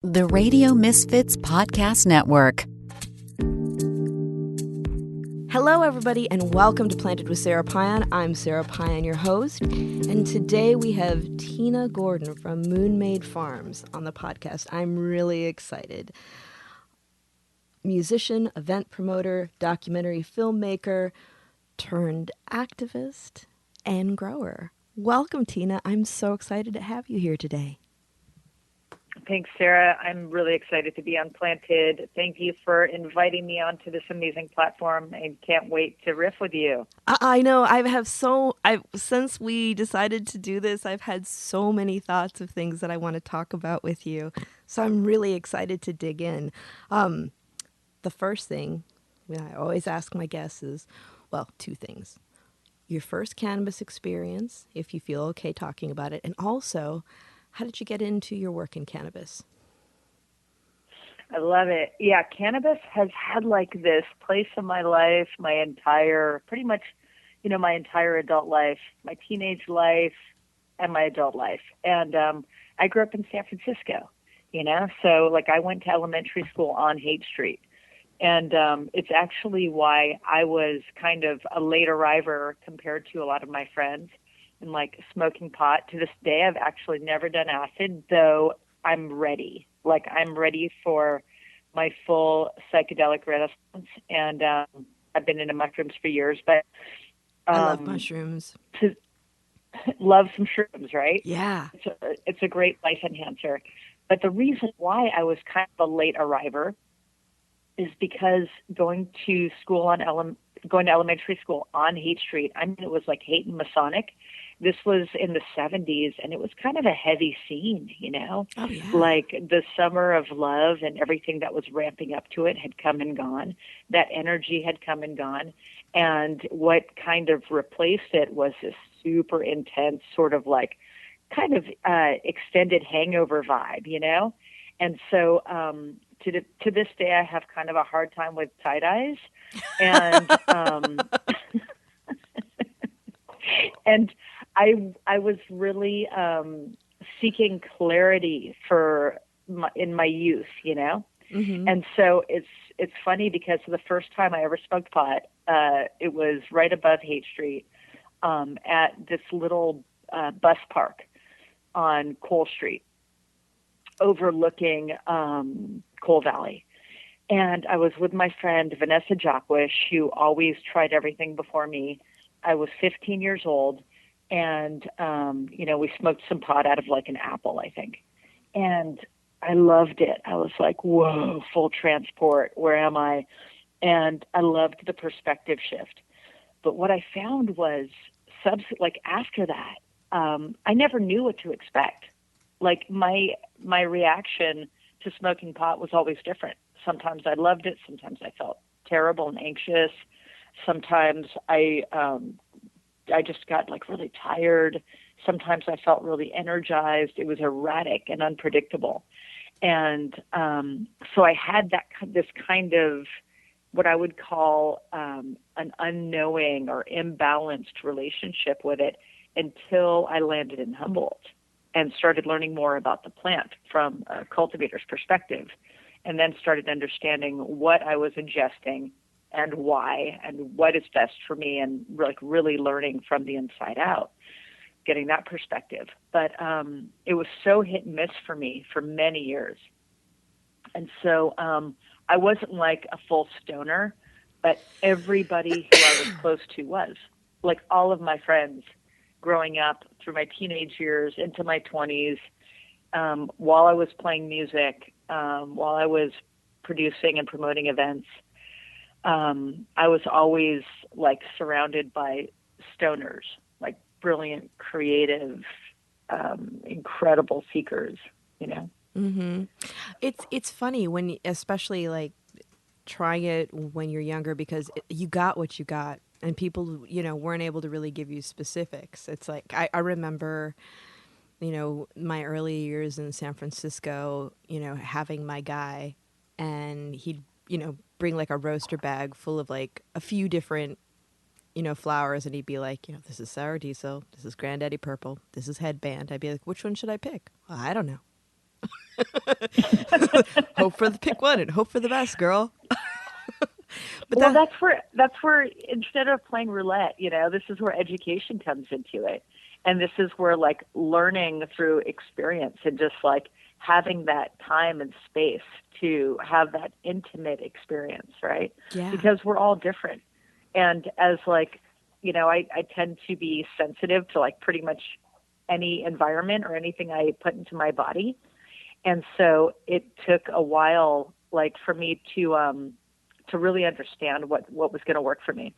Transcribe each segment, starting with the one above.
The Radio Misfits Podcast Network. Hello, everybody, and welcome to Planted with Sara Payan. I'm Sara Payan, your host, and today we have Tina Gordon from Moonmade Farms on the podcast. I'm really excited. Musician, event promoter, documentary filmmaker, turned activist and grower. Welcome, Tina. I'm so excited to have you here today. Thanks, Sara. I'm really excited to be on Planted. Thank you for inviting me onto this amazing platform. I can't wait to riff with you. I know. Since we decided to do this, I've had so many thoughts of things that I want to talk about with you. So I'm really excited to dig in. The first thing I always ask my guests is, well, two things. Your first cannabis experience, if you feel okay talking about it, and also, how did you get into your work in cannabis? I love it. Yeah, cannabis has had like this place in my life, pretty much, my entire adult life, my teenage life, and my adult life. And I grew up in San Francisco, so like I went to elementary school on Haight Street. And it's actually why I was kind of a late arriver compared to a lot of my friends. And like smoking pot, to this day, I've actually never done acid, though I'm ready. Like I'm ready for my full psychedelic renaissance. And I've been into mushrooms for years, but I love mushrooms. Love some shrooms, right? Yeah. It's a great life enhancer. But the reason why I was kind of a late arriver is because going to elementary school on Haight Street, I mean, it was like Haight and Masonic. This was in the 70s, and it was kind of a heavy scene, Oh, yeah. Like the summer of love and everything that was ramping up to it had come and gone. That energy had come and gone. And what kind of replaced it was this super intense sort of like kind of extended hangover vibe, And so to this day, I have kind of a hard time with tie-dyes. And and I was really seeking clarity in my youth, Mm-hmm. And so it's funny because the first time I ever smoked pot, it was right above Haight Street at this little bus park on Cole Street, overlooking Cole Valley. And I was with my friend Vanessa Jacquish, who always tried everything before me. I was 15 years old. And, we smoked some pot out of like an apple, I think. And I loved it. I was like, whoa, full transport. Where am I? And I loved the perspective shift. But what I found was after that, I never knew what to expect. Like my reaction to smoking pot was always different. Sometimes I loved it. Sometimes I felt terrible and anxious. Sometimes I just got like really tired. Sometimes I felt really energized. It was erratic and unpredictable. And so I had this kind of what I would call an unknowing or imbalanced relationship with it until I landed in Humboldt and started learning more about the plant from a cultivator's perspective, and then started understanding what I was ingesting and why, and what is best for me, and like really learning from the inside out, getting that perspective. But it was so hit and miss for me for many years. And so I wasn't like a full stoner, but everybody who I was close to was. Like all of my friends growing up through my teenage years into my 20s, while I was playing music, while I was producing and promoting events, I was always like surrounded by stoners, like brilliant, creative, incredible seekers, Mm-hmm. It's funny when, especially like trying it when you're younger, because you got what you got, and people, weren't able to really give you specifics. It's like I remember, my early years in San Francisco, having my guy, and he'd, bring like a roaster bag full of like a few different, flowers, and he'd be like, this is sour diesel, this is granddaddy purple, this is headband. I'd be like, which one should I pick? Well, I don't know. Hope for the pick one and hope for the best, girl. But Well, that's where instead of playing roulette, this is where education comes into it. And this is where like learning through experience and just like having that time and space to have that intimate experience, right? Yeah. Because we're all different. And as like, I tend to be sensitive to like pretty much any environment or anything I put into my body. And so it took a while, like for me to really understand what was going to work for me,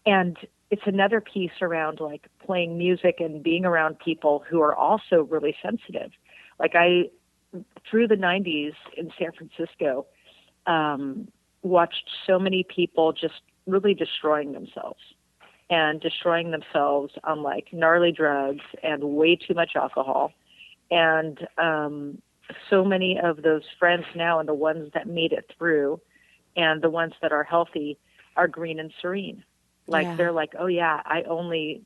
And it's another piece around like playing music and being around people who are also really sensitive. Like through the 90s in San Francisco, watched so many people just really destroying themselves on like gnarly drugs and way too much alcohol. And so many of those friends now, and the ones that made it through and the ones that are healthy, are green and serene. Like they're like, oh yeah, I only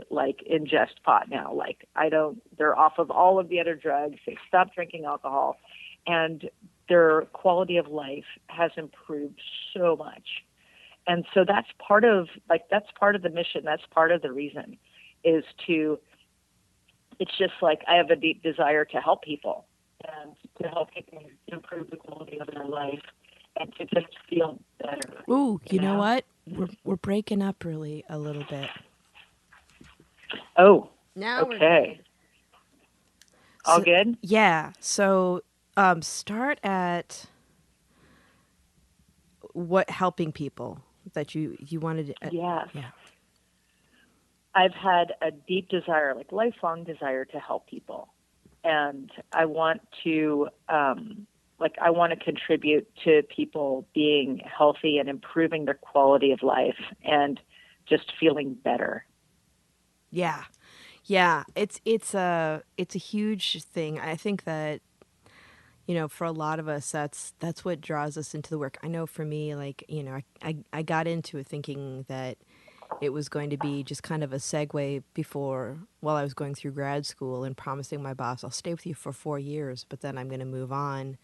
like ingest pot now. Like they're off of all of the other drugs. They stopped drinking alcohol, and their quality of life has improved so much. And so that's part of the mission. That's part of the reason it's just like, I have a deep desire to help people and to help people improve the quality of their life and to just feel better. Ooh, you know what? We're breaking up really a little bit. Oh, Now okay. All good? Yeah. So start at what helping people that you wanted to. Yes. Yeah. I've had a deep desire, like lifelong desire, to help people. And I want to contribute to people being healthy and improving their quality of life and just feeling better. Yeah. Yeah. It's a huge thing. I think that, for a lot of us, that's what draws us into the work. I know for me, like, I got into it thinking that it was going to be just kind of a segue while I was going through grad school and promising my boss, I'll stay with you for 4 years, but then I'm going to move on.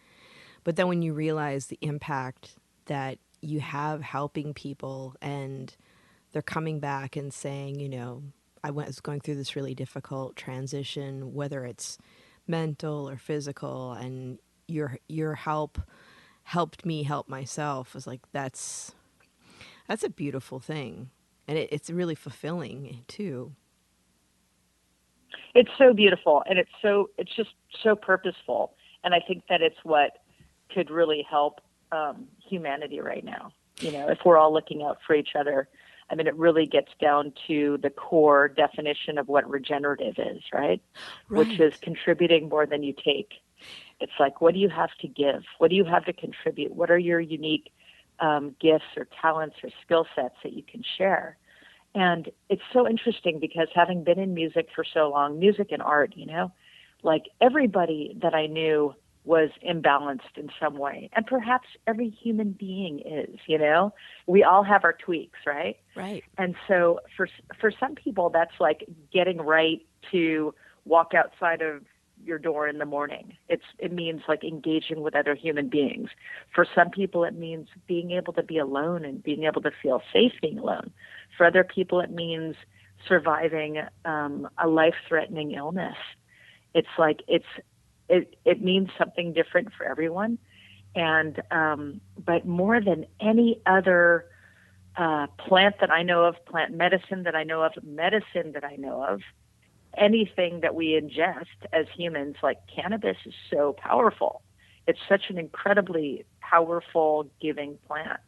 But then when you realize the impact that you have helping people and they're coming back and saying, I was going through this really difficult transition, whether it's mental or physical, and your help helped me help myself. It's like, that's a beautiful thing. And it's really fulfilling too. It's so beautiful, and it's just so purposeful. And I think that it's what could really help humanity right now. If we're all looking out for each other, I mean, it really gets down to the core definition of what regenerative is, right? Which is contributing more than you take. It's like, what do you have to give? What do you have to contribute? What are your unique gifts or talents or skill sets that you can share? And it's so interesting because having been in music for so long, music and art, like everybody that I knew was imbalanced in some way. And perhaps every human being is, we all have our tweaks, right? Right. And so for some people, that's like getting right to walk outside of your door in the morning. It means like engaging with other human beings. For some people, it means being able to be alone and being able to feel safe being alone. For other people, it means surviving a life-threatening illness. It's like it means something different for everyone. And but more than any other plant that I know of, plant medicine that I know of, medicine that I know of, anything that we ingest as humans, like cannabis, is so powerful. It's such an incredibly powerful giving plant,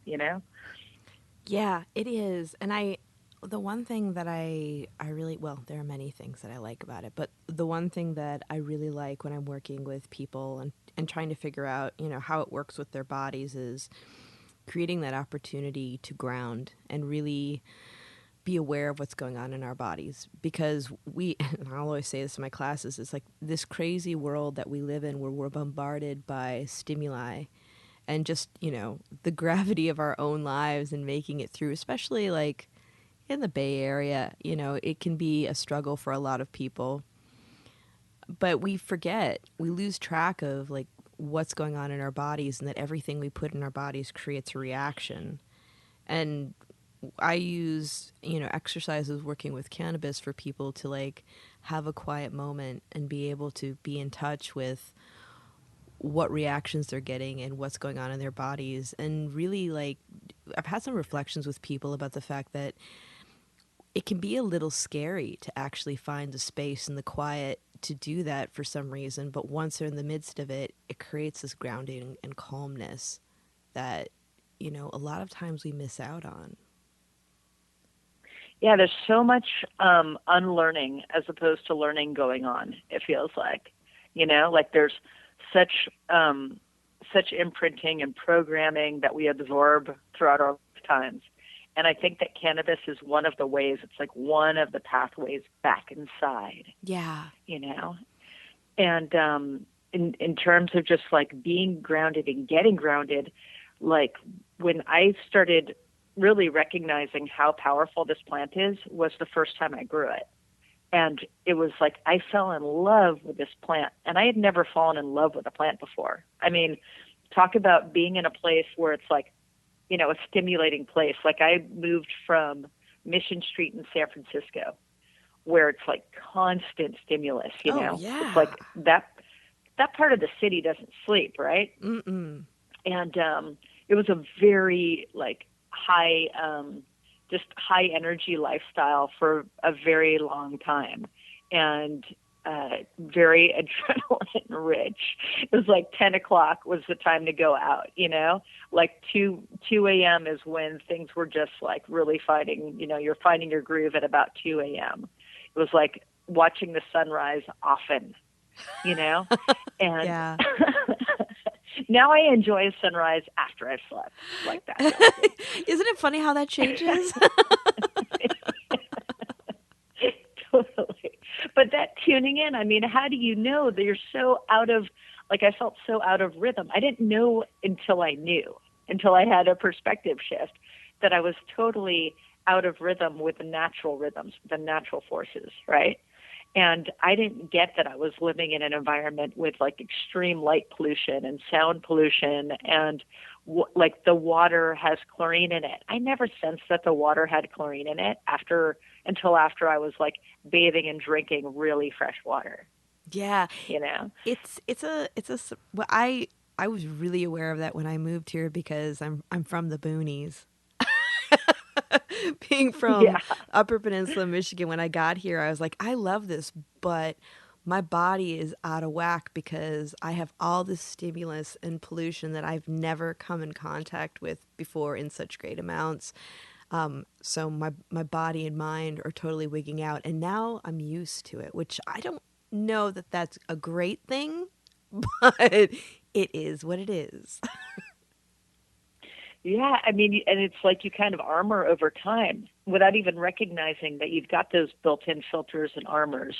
Yeah, it is. And the one thing that I really, well, there are many things that I like about it, but the one thing that I really like when I'm working with people and trying to figure out, how it works with their bodies is creating that opportunity to ground and really be aware of what's going on in our bodies. Because and I'll always say this in my classes, it's like this crazy world that we live in where we're bombarded by stimuli and just, the gravity of our own lives and making it through, especially like in the Bay Area, it can be a struggle for a lot of people. But we forget, we lose track of like what's going on in our bodies, and that everything we put in our bodies creates a reaction. And I use, exercises working with cannabis for people to like have a quiet moment and be able to be in touch with what reactions they're getting and what's going on in their bodies. And really, like, I've had some reflections with people about the fact that it can be a little scary to actually find the space and the quiet to do that for some reason. But once they're in the midst of it, it creates this grounding and calmness that, a lot of times we miss out on. Yeah, there's so much unlearning as opposed to learning going on, it feels like. Like there's such imprinting and programming that we absorb throughout our lifetimes. And I think that cannabis is one of the ways, it's like one of the pathways back inside. Yeah. And in terms of just like being grounded and getting grounded, like when I started really recognizing how powerful this plant is was the first time I grew it. And it was like I fell in love with this plant, and I had never fallen in love with a plant before. I mean, talk about being in a place where it's like, a stimulating place. Like I moved from Mission Street in San Francisco, where it's like constant stimulus, Yeah. It's like that part of the city doesn't sleep, right? Mm-mm. And it was a very like high energy lifestyle for a very long time, and very adrenaline rich. It was like 10 o'clock was the time to go out, like 2 a.m. is when things were just like really fighting, you're finding your groove at about 2 a.m. It was like watching the sunrise often, and Yeah. now I enjoy a sunrise after I've slept like that. Isn't it funny how that changes? Totally. But that tuning in, I mean, how do you know that you're so out of, like I felt so out of rhythm. I didn't know until I had a perspective shift that I was totally out of rhythm with the natural rhythms, the natural forces, right? And I didn't get that I was living in an environment with like extreme light pollution and sound pollution, and like the water has chlorine in it. I never sensed that the water had chlorine in it until after I was like bathing and drinking really fresh water. Yeah. Well, I was really aware of that when I moved here because I'm from the boonies. Being from Upper Peninsula, Michigan, when I got here, I was like, I love this, but my body is out of whack because I have all this stimulus and pollution that I've never come in contact with before in such great amounts. So my body and mind are totally wigging out, and now I'm used to it, which I don't know that that's a great thing, but it is what it is. Yeah, I mean, and it's like you kind of armor over time without even recognizing that you've got those built-in filters and armors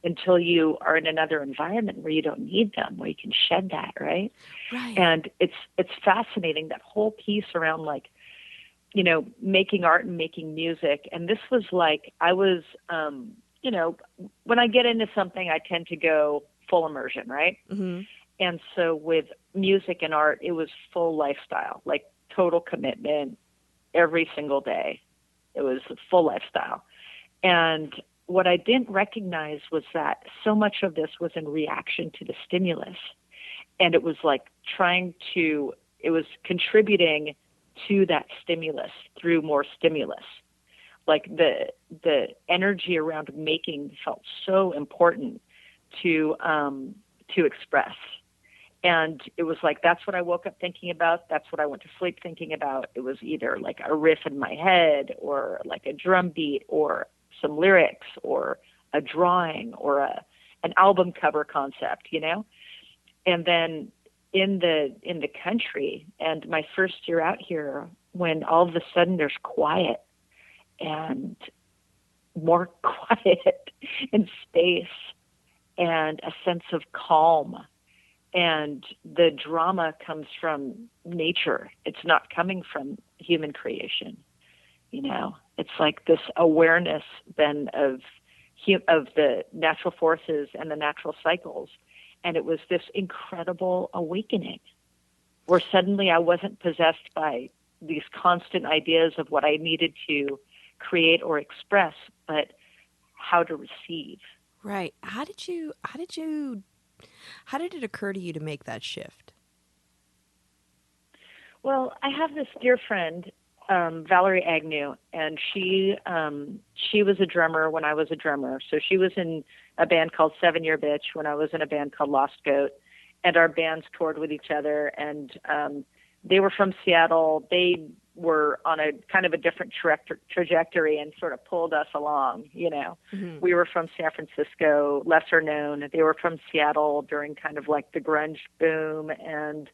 until you are in another environment where you don't need them, where you can shed that, right? Right. And it's fascinating, that whole piece around like, making art and making music. And this was like, I was, when I get into something, I tend to go full immersion, right? Mm-hmm. And so with music and art, it was full lifestyle, like total commitment every single day. It was a full lifestyle. And what I didn't recognize was that so much of this was in reaction to the stimulus. And it was like it was contributing to that stimulus through more stimulus. Like the energy around making felt so important to express. And it was like, that's what I woke up thinking about. That's what I went to sleep thinking about. It was either like a riff in my head or like a drum beat or some lyrics or a drawing or an album cover concept, And then in the country, and my first year out here, when all of a sudden there's quiet and more quiet and space and a sense of calm, and the drama comes from nature. It's not coming from human creation. It's like this awareness then of of the natural forces and the natural cycles. And it was this incredible awakening where suddenly I wasn't possessed by these constant ideas of what I needed to create or express, but how to receive. Right. How did it occur to you to make that shift? Well, I have this dear friend, Valerie Agnew, and she was a drummer when I was a drummer. So she was in a band called 7 Year Bitch when I was in a band called Lost Goat, and our bands toured with each other. And they were from Seattle. They were on a kind of a different trajectory and sort of pulled us along. Mm-hmm. We were from San Francisco, lesser known. They were from Seattle during kind of like the grunge boom, and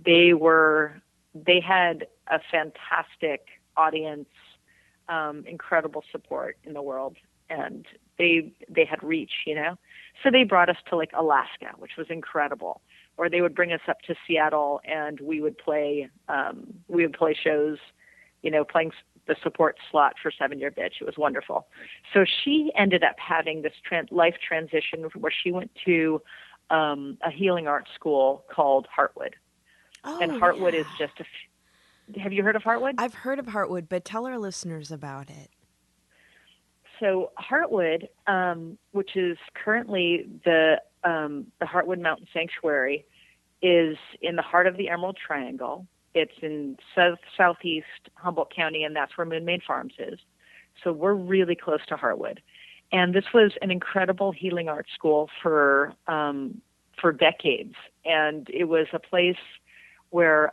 they had a fantastic audience, incredible support in the world, and they had reach, So they brought us to like Alaska, which was incredible. Or they would bring us up to Seattle, and we would play shows, playing the support slot for 7 Year Bitch. It was wonderful. So she ended up having this life transition where she went to a healing arts school called Heartwood. Oh, and Heartwood yeah. is just have you heard of Heartwood? I've heard of Heartwood, but tell our listeners about it. So Heartwood, which is currently the Heartwood Mountain Sanctuary, is in the heart of the Emerald Triangle. It's in southeast Humboldt County, and that's where Moon Maid Farms is. So we're really close to Heartwood. And this was an incredible healing arts school for decades. And it was a place where,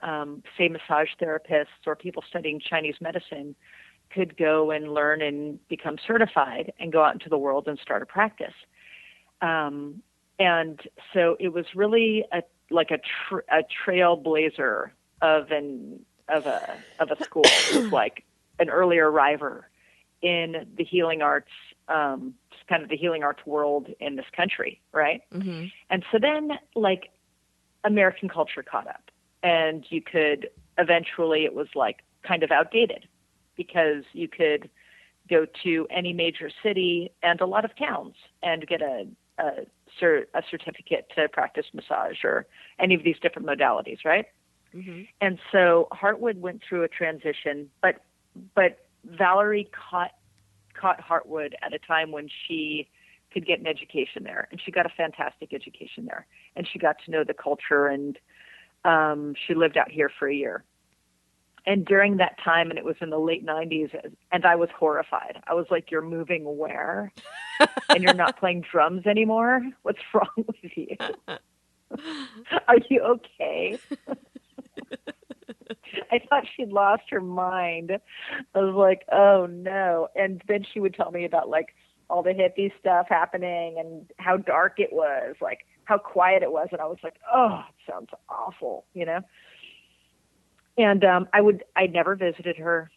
say, massage therapists or people studying Chinese medicine could go and learn and become certified and go out into the world and start a practice. And so it was really a trailblazer of a school. It was like an early arriver in the healing arts, kind of the healing arts world in this country, right? Mm-hmm. And so then, like, American culture caught up, and you could eventually, it was like kind of outdated because you could go to any major city and a lot of towns and get a certificate to practice massage or any of these different modalities, right? Mm-hmm. And so Heartwood went through a transition, but Valerie caught Heartwood at a time when she could get an education there, and she got a fantastic education there, and she got to know the culture, and she lived out here for a year. And during that time, and it was in the late 90s, and I was horrified. I was like, "You're moving where? And you're not playing drums anymore? What's wrong with you? Are you okay?" I thought she'd lost her mind. I was like, "Oh no." And then she would tell me about like all the hippie stuff happening and how dark it was, like how quiet it was. And I was like, "Oh, it sounds awful," And I never visited her.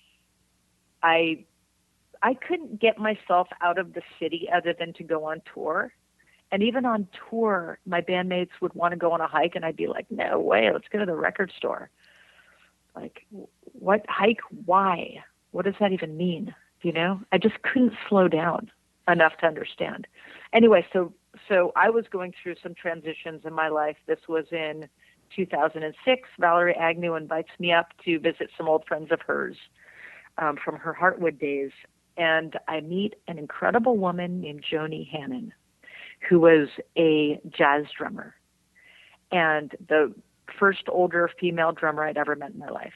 I couldn't get myself out of the city other than to go on tour. And even on tour, my bandmates would want to go on a hike, and I'd be like, "No way, let's go to the record store." Like, what hike? Why? What does that even mean? I just couldn't slow down enough to understand. Anyway, so I was going through some transitions in my life. This was in 2006. Valerie Agnew invites me up to visit some old friends of hers from her Heartwood days. And I meet an incredible woman named Joni Hannon, who was a jazz drummer and the first older female drummer I'd ever met in my life.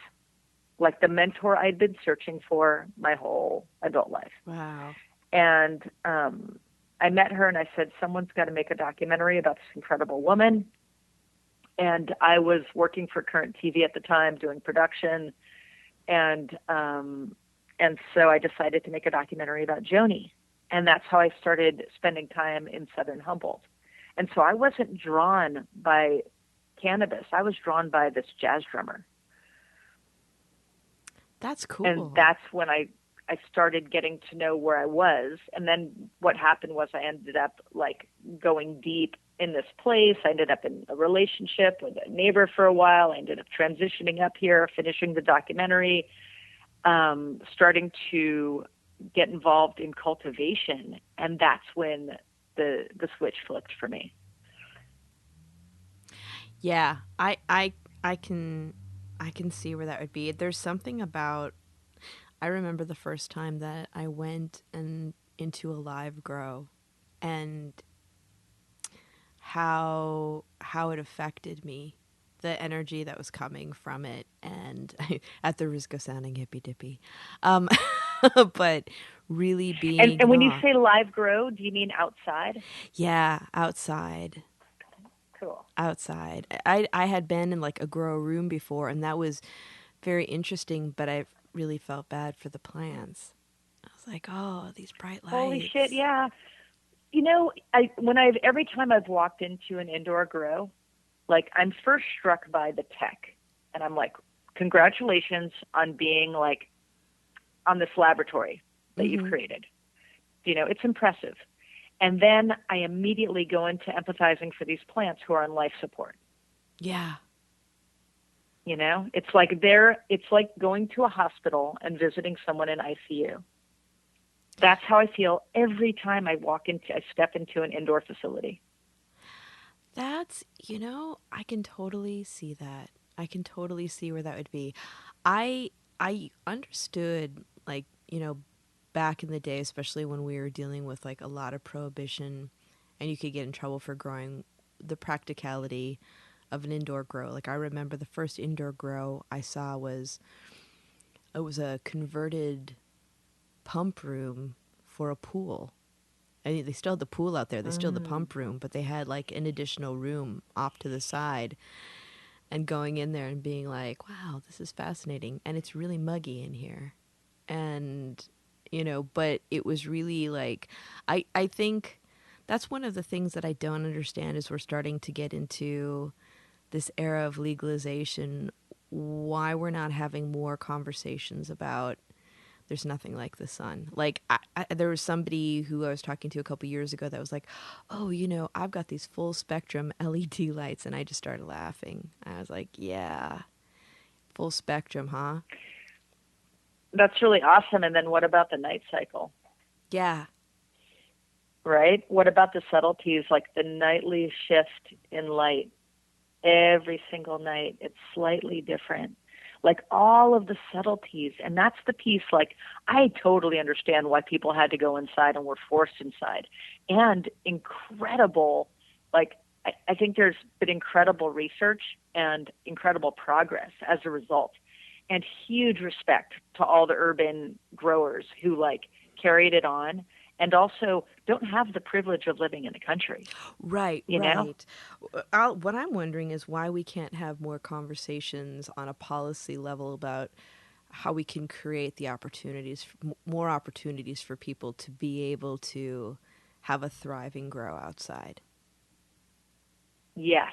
Like the mentor I'd been searching for my whole adult life. Wow. And I met her and I said, "Someone's got to make a documentary about this incredible woman." And I was working for Current TV at the time, doing production. And so I decided to make a documentary about Joni. And that's how I started spending time in Southern Humboldt. And so I wasn't drawn by cannabis. I was drawn by this jazz drummer. That's cool. And that's when I started getting to know where I was. And then what happened was I ended up like going deep in this place. I ended up in a relationship with a neighbor for a while. I ended up transitioning up here, finishing the documentary, starting to get involved in cultivation. And that's when the switch flipped for me. Yeah, I can see where that would be. There's something about, I remember the first time that I went and into a live grow, and how it affected me, the energy that was coming from it, and at the risk of sounding hippy dippy, um, but really being And when you awe. say live grow, do you mean outside? Yeah, outside. Cool. Outside. I had been in like a grow room before, and that was very interesting, but I really felt bad for the plants. I was like, oh, these bright Holy shit, lights. yeah. Every time I've walked into an indoor grow, like I'm first struck by the tech, and I'm like, congratulations on being like on this laboratory that you've Mm-hmm. created. It's impressive. And then I immediately go into empathizing for these plants who are on life support. Yeah. It's like going to a hospital and visiting someone in ICU. That's how I feel every time I step into an indoor facility. That's, I can totally see that. I can totally see where that would be. I understood, like, back in the day, especially when we were dealing with like a lot of prohibition and you could get in trouble for growing, the practicality of an indoor grow. Like, I remember the first indoor grow I saw it was a converted pump room for a pool. I mean, they still had the pool out there. They still had the Mm. pump room, but they had like an additional room off to the side. And going in there and being like, wow, this is fascinating. And it's really muggy in here. And, but it was really like, I think that's one of the things that I don't understand is we're starting to get into this era of legalization, why we're not having more conversations about there's nothing like the sun. Like, there was somebody who I was talking to a couple years ago that was like, oh, I've got these full spectrum LED lights. And I just started laughing. I was like, yeah, full spectrum, huh? That's really awesome. And then what about the night cycle? Yeah. Right? What about the subtleties, like the nightly shift in light? Every single night, it's slightly different. Like all of the subtleties. And that's the piece, like, I totally understand why people had to go inside and were forced inside. And incredible, like, I think there's been incredible research and incredible progress as a result. And huge respect to all the urban growers who, like, carried it on and also don't have the privilege of living in the country. Right, You know? right. What I'm wondering is why we can't have more conversations on a policy level about how we can create the opportunities, more opportunities for people to be able to have a thriving grow outside. Yes,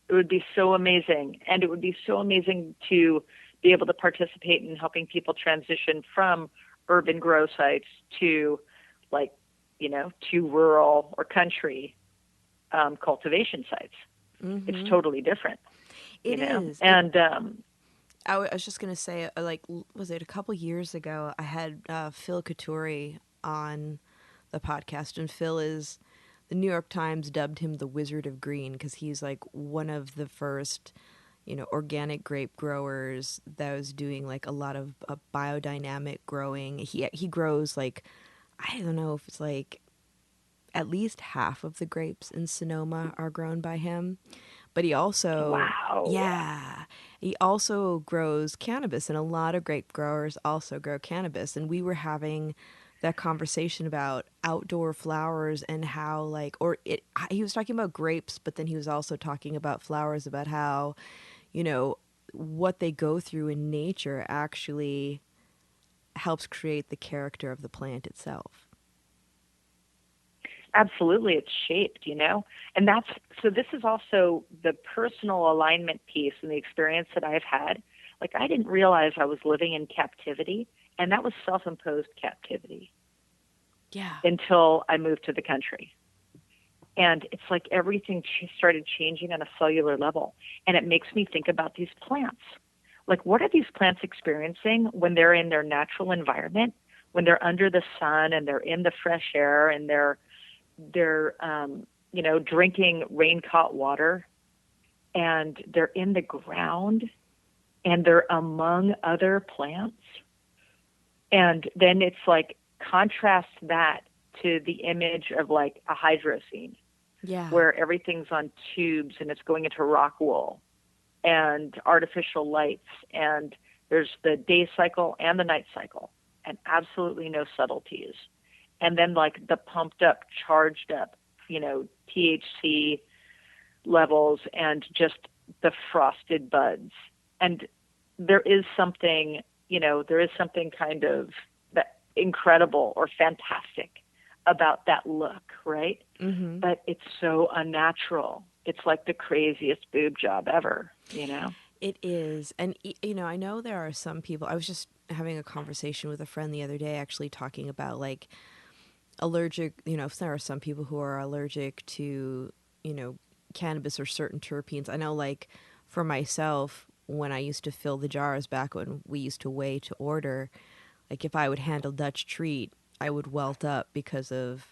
it would be so amazing. And it would be so amazing to be able to participate in helping people transition from urban grow sites to, like, to rural or country cultivation sites. It's Mm-hmm. totally different, It is. And I was just going to say, like, was it a couple years ago? I had Phil Katuri on the podcast, and Phil is, the New York Times dubbed him the Wizard of Green because he's like one of the first, organic grape growers that was doing like a lot of biodynamic growing. He grows like, I don't know if it's like at least half of the grapes in Sonoma are grown by him. But he also, wow. yeah, he also grows cannabis, and a lot of grape growers also grow cannabis. And we were having that conversation about outdoor flowers and how, like, he was talking about grapes, but then he was also talking about flowers, about how, what they go through in nature actually helps create the character of the plant itself. Absolutely, it's shaped, and this is also the personal alignment piece and the experience that I've had. Like, I didn't realize I was living in captivity, and that was self-imposed captivity. Yeah. Until I moved to the country. And it's like everything started changing on a cellular level. And it makes me think about these plants. Like, what are these plants experiencing when they're in their natural environment? when they're under the sun and they're in the fresh air and they're drinking rain-caught water, and they're in the ground and they're among other plants. And then it's like, contrast that to the image of like a hydro scene, where everything's on tubes and it's going into rock wool and artificial lights, and there's the day cycle and the night cycle, and absolutely no subtleties. And then like the pumped up, charged up, THC levels and just the frosted buds. And there is something kind of that incredible or fantastic about that look, right? Mm-hmm. But it's so unnatural. It's like the craziest boob job ever, It is. And, I know there are some people, I was just having a conversation with a friend the other day, actually talking about like allergic, if there are some people who are allergic to, cannabis or certain terpenes. I know, like, for myself, when I used to fill the jars back when we used to weigh to order, like if I would handle Dutch treat, I would welt up because of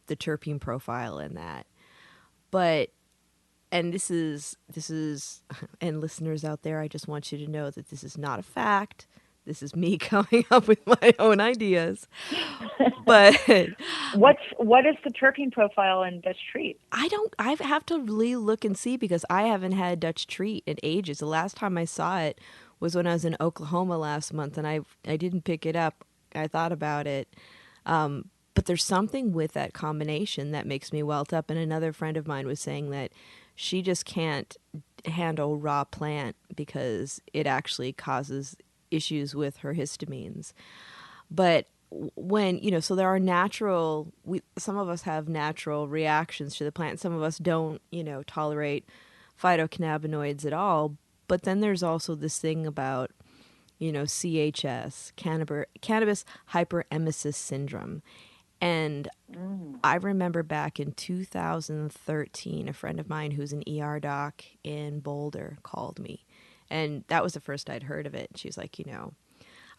the terpene profile in that. But, and this is, and listeners out there, I just want you to know that this is not a fact. This is me coming up with my own ideas. But what is the terpene profile in Dutch treat? I have to really look and see, because I haven't had Dutch treat in ages. The last time I saw it was when I was in Oklahoma last month, and I didn't pick it up. I thought about it. But there's something with that combination that makes me welt up. And another friend of mine was saying that she just can't handle raw plant because it actually causes issues with her histamines. But when, so there are some of us have natural reactions to the plant. Some of us don't, tolerate phytocannabinoids at all. But then there's also this thing about, CHS, cannabis hyperemesis syndrome. And I remember back in 2013, a friend of mine who's an ER doc in Boulder called me. And that was the first I'd heard of it. She was like,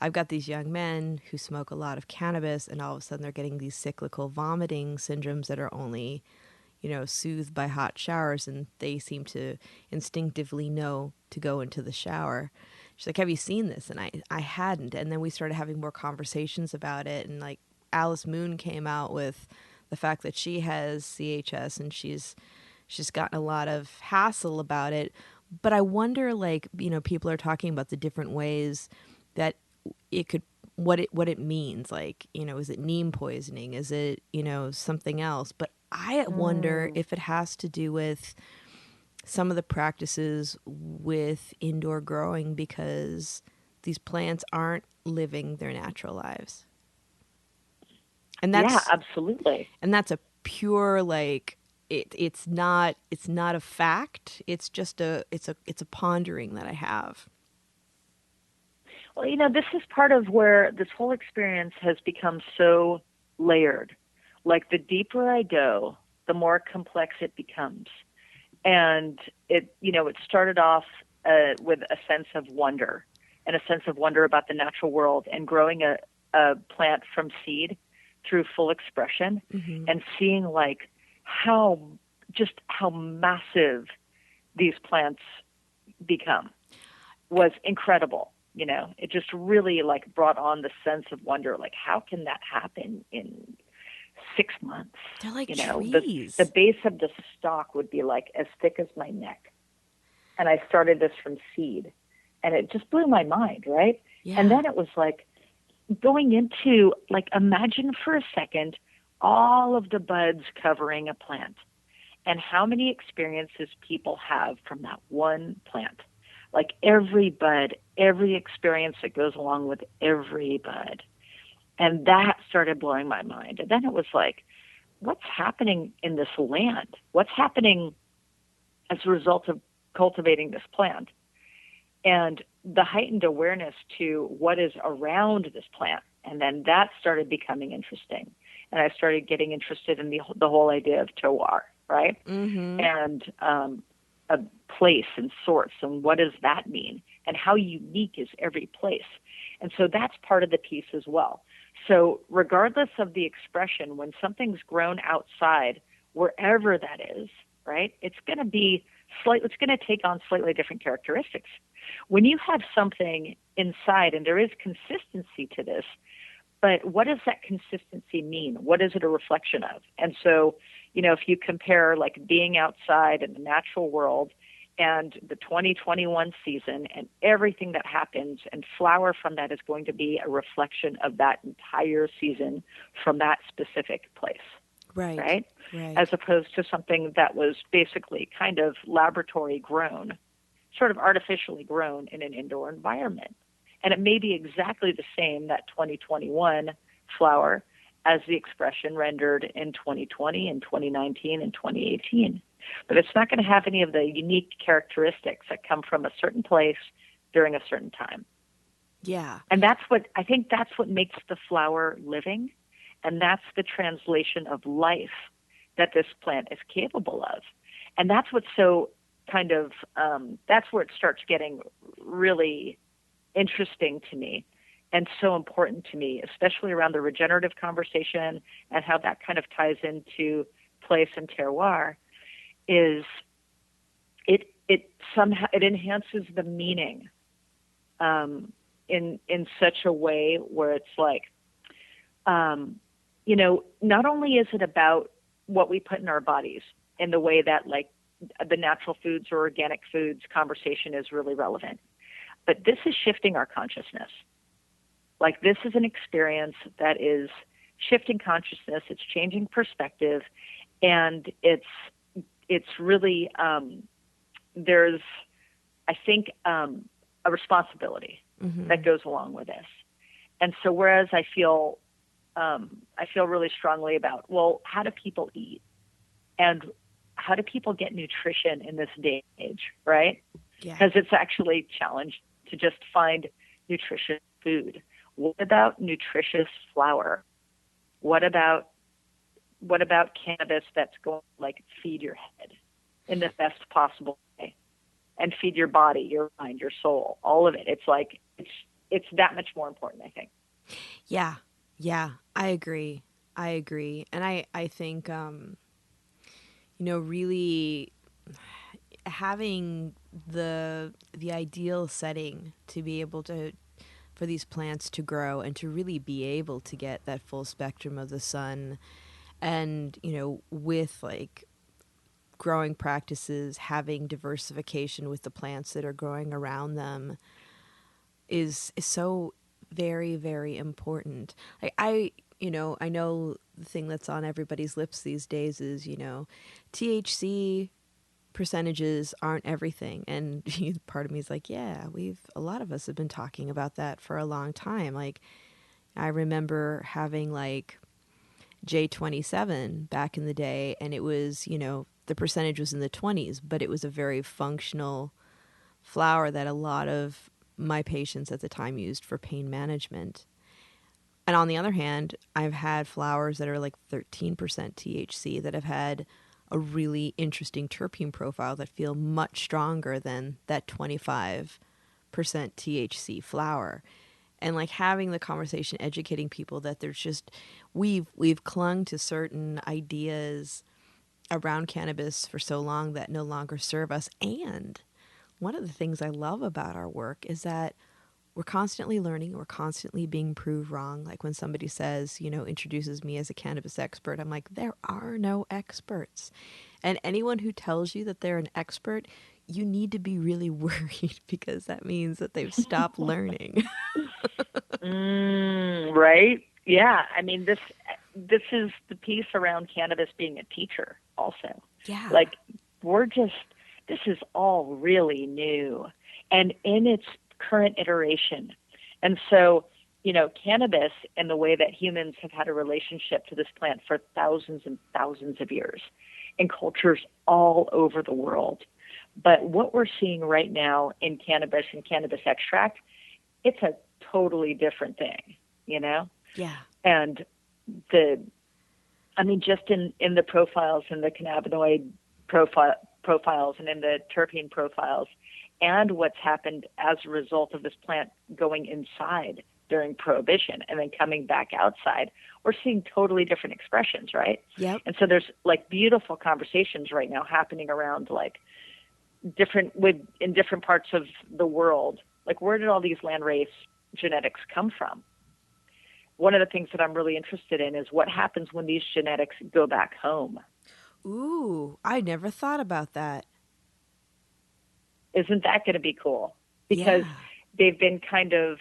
I've got these young men who smoke a lot of cannabis, and all of a sudden they're getting these cyclical vomiting syndromes that are only, soothed by hot showers, and they seem to instinctively know to go into the shower. She's like, have you seen this? And I hadn't. And then we started having more conversations about it, and like Alice Moon came out with the fact that she has CHS, and she's gotten a lot of hassle about it. But I wonder, like, people are talking about the different ways that it could, what it means. Like, is it neem poisoning? Is it, something else? But I wonder if it has to do with some of the practices with indoor growing, because these plants aren't living their natural lives. And that's, yeah, absolutely. And that's a pure, like, it's not a fact. It's just it's a pondering that I have. Well, this is part of where this whole experience has become so layered. Like, the deeper I go, the more complex it becomes. And it started off with a sense of wonder, and a sense of wonder about the natural world, and growing a plant from seed through full expression, and seeing like how massive these plants become was incredible. It just really like brought on the sense of wonder. Like, how can that happen in 6 months? They're like trees. The base of the stalk would be like as thick as my neck. And I started this from seed, and it just blew my mind, right? Yeah. And then it was like going into, like, imagine for a second all of the buds covering a plant, and how many experiences people have from that one plant. Like, every bud, every experience that goes along with every bud. And that started blowing my mind. And then it was like, what's happening in this land? What's happening as a result of cultivating this plant? And the heightened awareness to what is around this plant. And then that started becoming interesting. And I started getting interested in the whole idea of terroir, right? And a place and source, and what does that mean? And how unique is every place? And so that's part of the piece as well. So regardless of the expression, when something's grown outside, wherever that is, right, it's going to take on slightly different characteristics. When you have something inside, and there is consistency to this, but what does that consistency mean? What is it a reflection of? And so, if you compare like being outside in the natural world and the 2021 season and everything that happens, and flower from that is going to be a reflection of that entire season from that specific place. Right? As opposed to something that was basically kind of laboratory grown, sort of artificially grown in an indoor environment. And it may be exactly the same, that 2021 flower, as the expression rendered in 2020 and 2019 and 2018. But it's not going to have any of the unique characteristics that come from a certain place during a certain time. Yeah. And I think that's what makes the flower living. And that's the translation of life that this plant is capable of. And that's what's so that's where it starts getting really interesting to me and so important to me, especially around the regenerative conversation and how that kind of ties into place and terroir, is it somehow it enhances the meaning in such a way where it's like, not only is it about what we put in our bodies in the way that like the natural foods or organic foods conversation is really relevant, but this is shifting our consciousness. Like, this is an experience that is shifting consciousness. It's changing perspective, and it's really there's, I think, a responsibility that goes along with this. And so, whereas I feel really strongly about, well, how do people eat, and how do people get nutrition in this day and age, right? Because it's actually challenged to just find nutritious food. What about nutritious flower? What about cannabis that's going to like feed your head in the best possible way and feed your body, your mind, your soul, all of it? It's like it's that much more important, I think. Yeah, I agree. And I think really having the ideal setting to be able to, for these plants to grow and to really be able to get that full spectrum of the sun, and with like growing practices, having diversification with the plants that are growing around them is so very, very important. Like I know the thing that's on everybody's lips these days is, THC percentages aren't everything. And part of me is like, yeah, a lot of us have been talking about that for a long time. Like, I remember having like J27 back in the day, and it was, the percentage was in the 20s, but it was a very functional flower that a lot of my patients at the time used for pain management. And on the other hand, I've had flowers that are like 13% THC that have had a really interesting terpene profile that feel much stronger than that 25% THC flower. And like having the conversation, educating people that there's just, we've clung to certain ideas around cannabis for so long that no longer serve us. And one of the things I love about our work is that we're constantly learning. We're constantly being proved wrong. Like when somebody says, introduces me as a cannabis expert, I'm like, there are no experts. And anyone who tells you that they're an expert, you need to be really worried, because that means that they've stopped learning. Right? Yeah. I mean, this is the piece around cannabis being a teacher also. Yeah. Like, this is all really new and in its current iteration. And so, cannabis, in the way that humans have had a relationship to this plant for thousands and thousands of years in cultures all over the world. But what we're seeing right now in cannabis and cannabis extract, it's a totally different thing, Yeah. And just in the profiles, in the cannabinoid profiles and in the terpene profiles, and what's happened as a result of this plant going inside during Prohibition and then coming back outside, we're seeing totally different expressions, right? Yep. And so there's like beautiful conversations right now happening around like in different parts of the world. Like, where did all these landrace genetics come from? One of the things that I'm really interested in is what happens when these genetics go back home. Ooh, I never thought about that. Isn't that going to be cool? Because they've been kind of,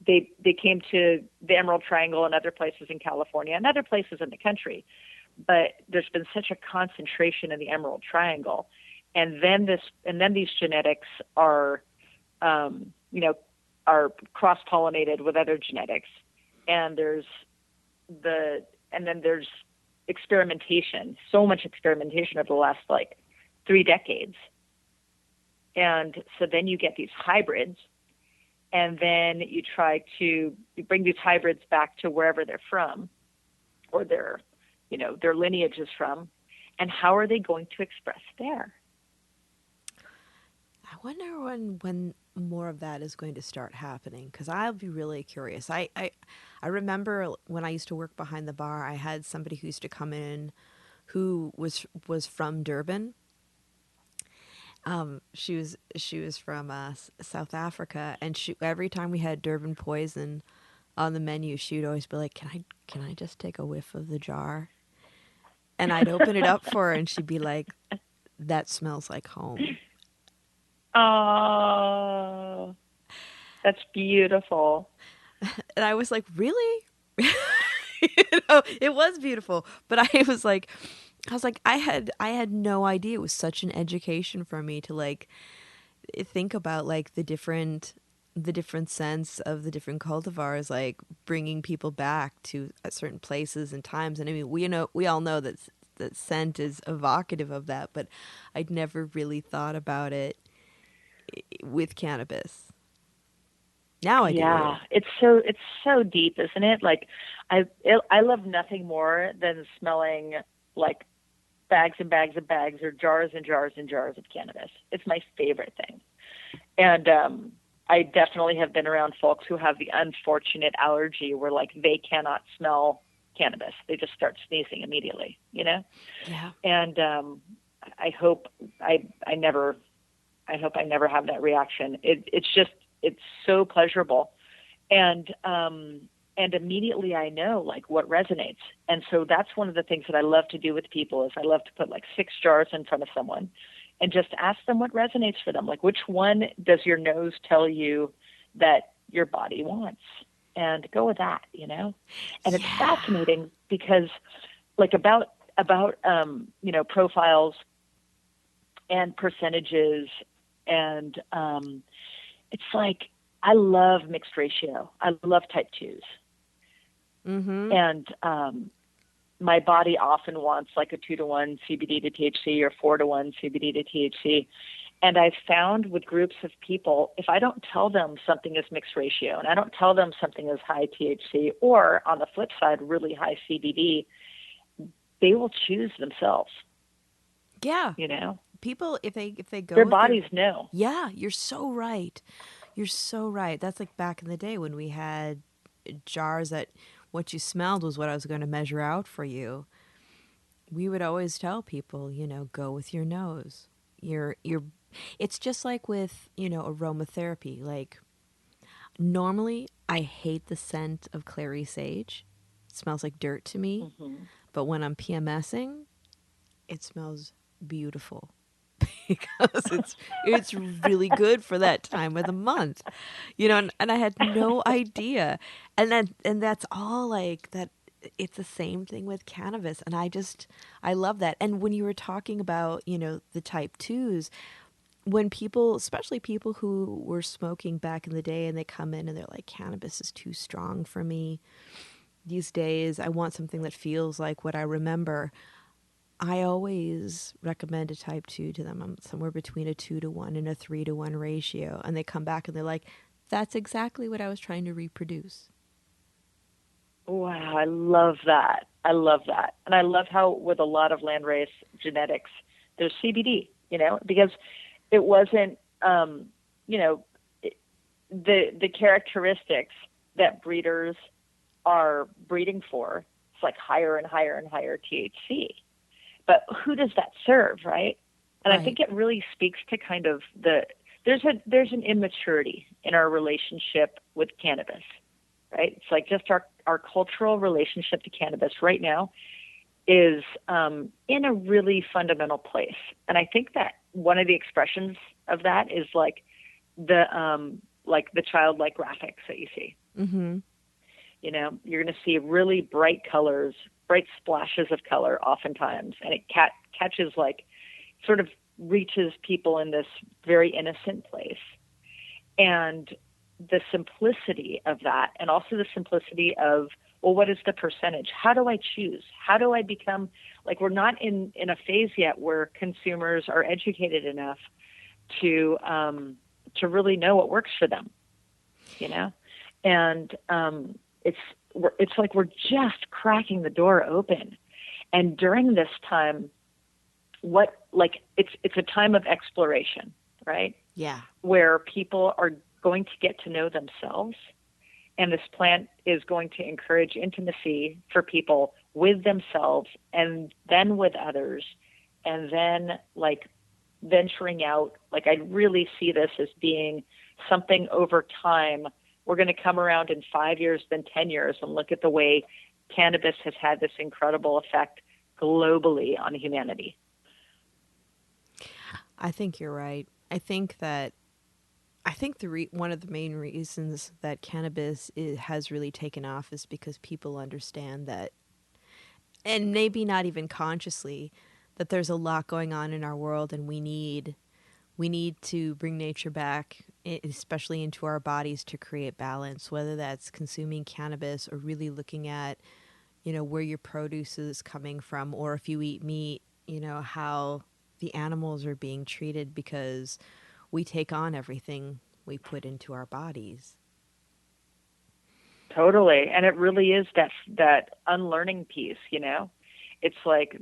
they came to the Emerald Triangle and other places in California and other places in the country, but there's been such a concentration in the Emerald Triangle, and then these genetics are, are cross-pollinated with other genetics, and there's experimentation, so much experimentation over the last like 3 decades. And so then you get these hybrids, and then you bring these hybrids back to wherever they're from, or their lineage is from, and how are they going to express there? I wonder when more of that is going to start happening, because I'll be really curious. I remember when I used to work behind the bar, I had somebody who used to come in who was from Durban. She was from South Africa, and every time we had Durban poison on the menu, she would always be like, "Can I just take a whiff of the jar?" And I'd open it up for her, and she'd be like, "That smells like home." Oh, that's beautiful. And I was like, "Really?" It was beautiful, but I was like, I had no idea. It was such an education for me to like think about like the different scents of the different cultivars, like bringing people back to certain places and times. And I mean, we all know that scent is evocative of that, but I'd never really thought about it with cannabis. Now I do. Yeah, it's so deep, isn't it? Like, I love nothing more than smelling like bags and bags of bags or jars and jars and jars of cannabis. It's my favorite thing. And I definitely have been around folks who have the unfortunate allergy where like they cannot smell cannabis. They just start sneezing immediately, you know? Yeah. And I hope I never have that reaction. It's so pleasurable. And immediately I know like what resonates. And so that's one of the things that I love to do with people is I love to put like 6 jars in front of someone and just ask them what resonates for them. Like, which one does your nose tell you that your body wants? And go with that, you know? And it's fascinating because like about profiles and percentages and it's like I love mixed ratio. I love type 2s. Mm-hmm. And my body often wants like a 2-to-1 CBD to THC or 4-to-1 CBD to THC. And I've found with groups of people, if I don't tell them something is mixed ratio and I don't tell them something is high THC or on the flip side, really high CBD, they will choose themselves. Yeah. You know? People, if they go, their bodies know. Yeah, you're so right. You're so right. That's like back in the day when we had jars that what you smelled was what I was going to measure out for you. We would always tell people, go with your nose. It's just like with, aromatherapy. Like normally I hate the scent of clary sage. It smells like dirt to me. Mm-hmm. But when I'm PMSing, it smells beautiful. Because it's really good for that time of the month, and I had no idea, and that's all like that. It's the same thing with cannabis, and I love that. And when you were talking about the type 2s, when people, especially people who were smoking back in the day, and they come in and they're like, cannabis is too strong for me these days. I want something that feels like what I remember. I always recommend a type 2 to them. I'm somewhere between a 2-to-1 and a 3-to-1 ratio. And they come back and they're like, that's exactly what I was trying to reproduce. Wow, I love that. And I love how with a lot of landrace genetics, there's CBD, because it wasn't, the characteristics that breeders are breeding for, it's like higher and higher and higher THC. But who does that serve, right? And Right. I think it really speaks to kind of there's an immaturity in our relationship with cannabis, right? It's like just our cultural relationship to cannabis right now is in a really fundamental place. And I think that one of the expressions of that is like the childlike graphics that you see. Mm-hmm. You know, you're going to see really bright colors, bright splashes of color oftentimes, and it catches like sort of reaches people in this very innocent place. And the simplicity of that, and also the simplicity of, well, what is the percentage? How do I choose? How do I become, like, we're not in a phase yet where consumers are educated enough to really know what works for them, you know? And it's like we're just cracking the door open. And during this time, it's a time of exploration, right? Yeah. Where people are going to get to know themselves, and this plant is going to encourage intimacy for people with themselves and then with others, and then like venturing out. Like, I really see this as being something over time. We're going to come around in 5 years, then 10 years, and look at the way cannabis has had this incredible effect globally on humanity. I think you're right. I think one of the main reasons that cannabis has really taken off is because people understand that, and maybe not even consciously, that there's a lot going on in our world, and we need to bring nature back, especially into our bodies, to create balance, whether that's consuming cannabis or really looking at, where your produce is coming from, or if you eat meat, how the animals are being treated, because we take on everything we put into our bodies. Totally. And it really is that unlearning piece, it's like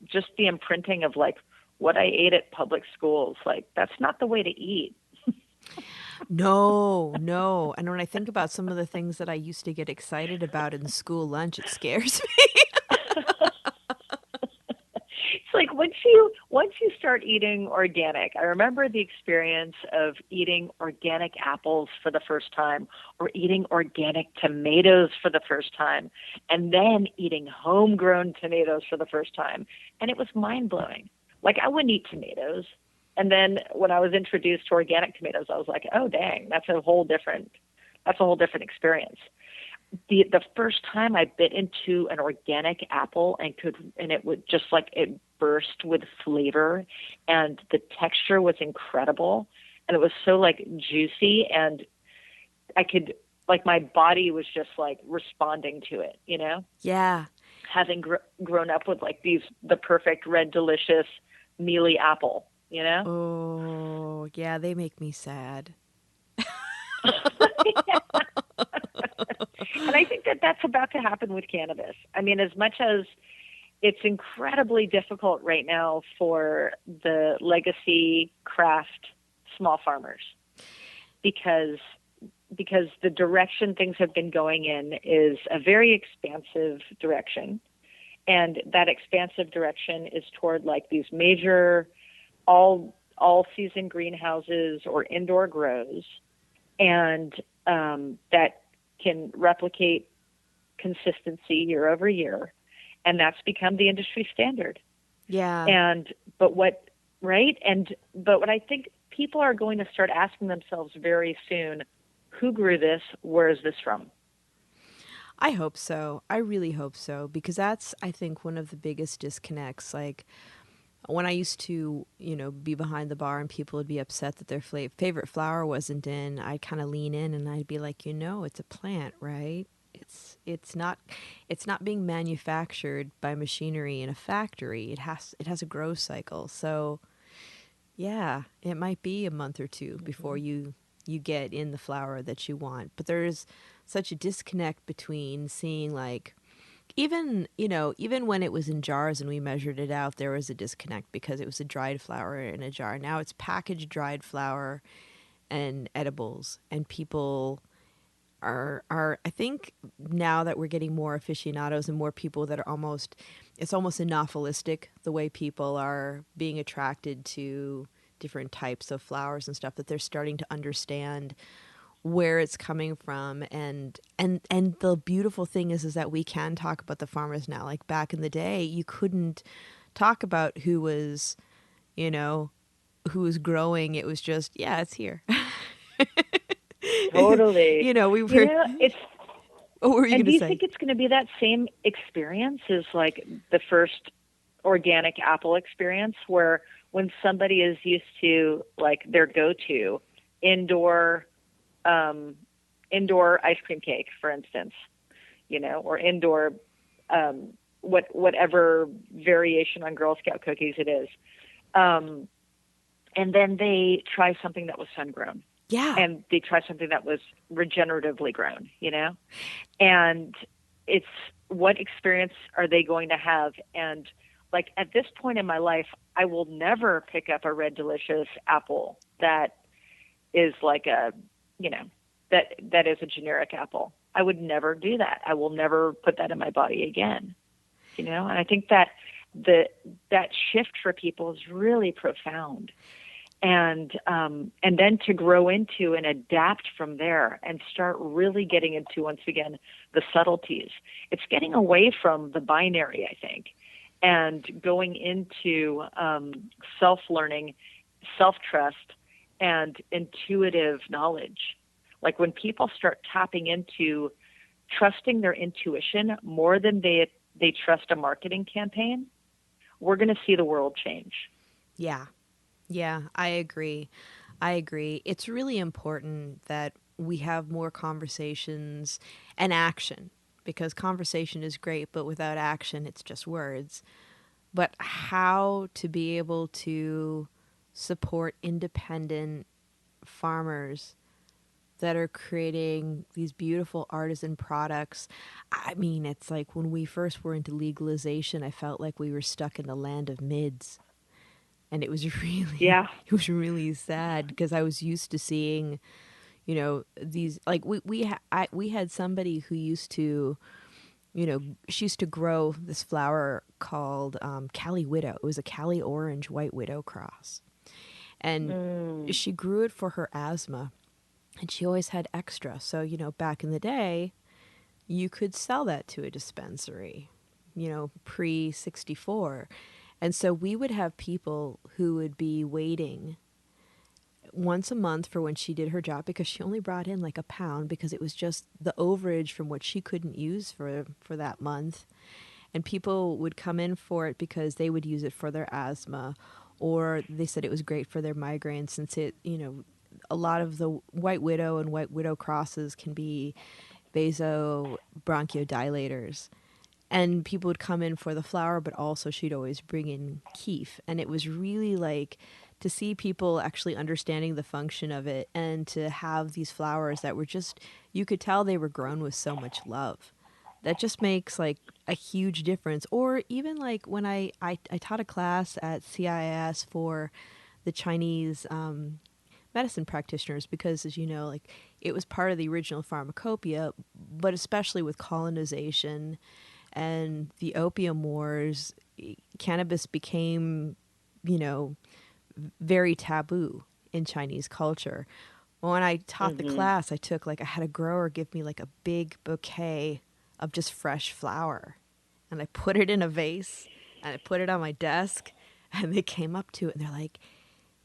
just the imprinting of like what I ate at public schools. Like, that's not the way to eat. No. And when I think about some of the things that I used to get excited about in school lunch, it scares me. It's like once you start eating organic, I remember the experience of eating organic apples for the first time, or eating organic tomatoes for the first time, and then eating homegrown tomatoes for the first time. And it was mind blowing. Like, I wouldn't eat tomatoes. And then when I was introduced to organic tomatoes, I was like, oh dang, that's a whole different experience. The first time I bit into an organic apple and it would just like, it burst with flavor, and the texture was incredible, and it was so like juicy, and I could, like, my body was just like responding to it, Yeah. having grown up with like the perfect red delicious mealy apple, Oh, yeah, they make me sad. And I think that that's about to happen with cannabis. I mean, as much as it's incredibly difficult right now for the legacy craft small farmers, because the direction things have been going in is a very expansive direction. And that expansive direction is toward like these major all season greenhouses or indoor grows, and that can replicate consistency year over year. And that's become the industry standard. Yeah. But what I think people are going to start asking themselves very soon, who grew this? Where is this from? I hope so. I really hope so, because that's, I think, one of the biggest disconnects. Like, when I used to, be behind the bar and people would be upset that their favorite flower wasn't in, I'd kind of lean in and I'd be like, it's a plant, right? It's not being manufactured by machinery in a factory. It has a growth cycle. So yeah, it might be a month or two before you get in the flower that you want. But there's such a disconnect between seeing, like, even when it was in jars and we measured it out, there was a disconnect because it was a dried flower in a jar. Now it's packaged dried flower, and edibles, and people are I think now that we're getting more aficionados and more people that are it's almost enougholistic the way people are being attracted to different types of flowers and stuff, that they're starting to understand where it's coming from. And the beautiful thing is that we can talk about the farmers now. Like back in the day, you couldn't talk about who was, you know, who was growing. It was just, yeah, it's here. Totally. We were, It's, what were you and going do to you say? think it's going to be that same experience as like the first organic apple experience, where when somebody is used to like their go-to indoor, indoor ice cream cake, for instance, or indoor, whatever variation on Girl Scout cookies it is. And then they try something that was sun grown. Yeah. And they try something that was regeneratively grown, and it's, what experience are they going to have? And like at this point in my life, I will never pick up a Red Delicious apple that is like that is a generic apple. I would never do that. I will never put that in my body again, and I think that that shift for people is really profound. And then to grow into and adapt from there and start really getting into, once again, the subtleties. It's getting away from the binary, I think, and going into self-learning, self-trust, and intuitive knowledge. Like when people start tapping into trusting their intuition more than they trust a marketing campaign, we're going to see the world change. Yeah. Yeah, I agree. It's really important that we have more conversations and action, because conversation is great, but without action, it's just words. But how to be able to support independent farmers that are creating these beautiful artisan products. I mean, it's like when we first were into legalization, I felt like we were stuck in the land of mids. And it was really sad, because I was used to seeing, these, like we had somebody who used to, she used to grow this flower called Cali Widow. It was a Cali Orange White Widow cross. And she grew it for her asthma, and she always had extra. So, back in the day, you could sell that to a dispensary, pre-64. And so we would have people who would be waiting once a month for when she did her job, because she only brought in like a pound, because it was just the overage from what she couldn't use for that month. And people would come in for it because they would use it for their asthma, or they said it was great for their migraines, since it, a lot of the White Widow and White Widow crosses can be vasobronchodilators. And people would come in for the flower, but also she'd always bring in keef. And it was really like to see people actually understanding the function of it, and to have these flowers that were just, you could tell they were grown with so much love. That just makes like a huge difference. Or even like when I taught a class at CIS for the Chinese medicine practitioners, because, as you know, like it was part of the original pharmacopoeia, but especially with colonization and the opium wars, cannabis became, very taboo in Chinese culture. When I taught the class, I had a grower give me like a big bouquet of just fresh flower, and I put it in a vase, and I put it on my desk, and they came up to it and they're like,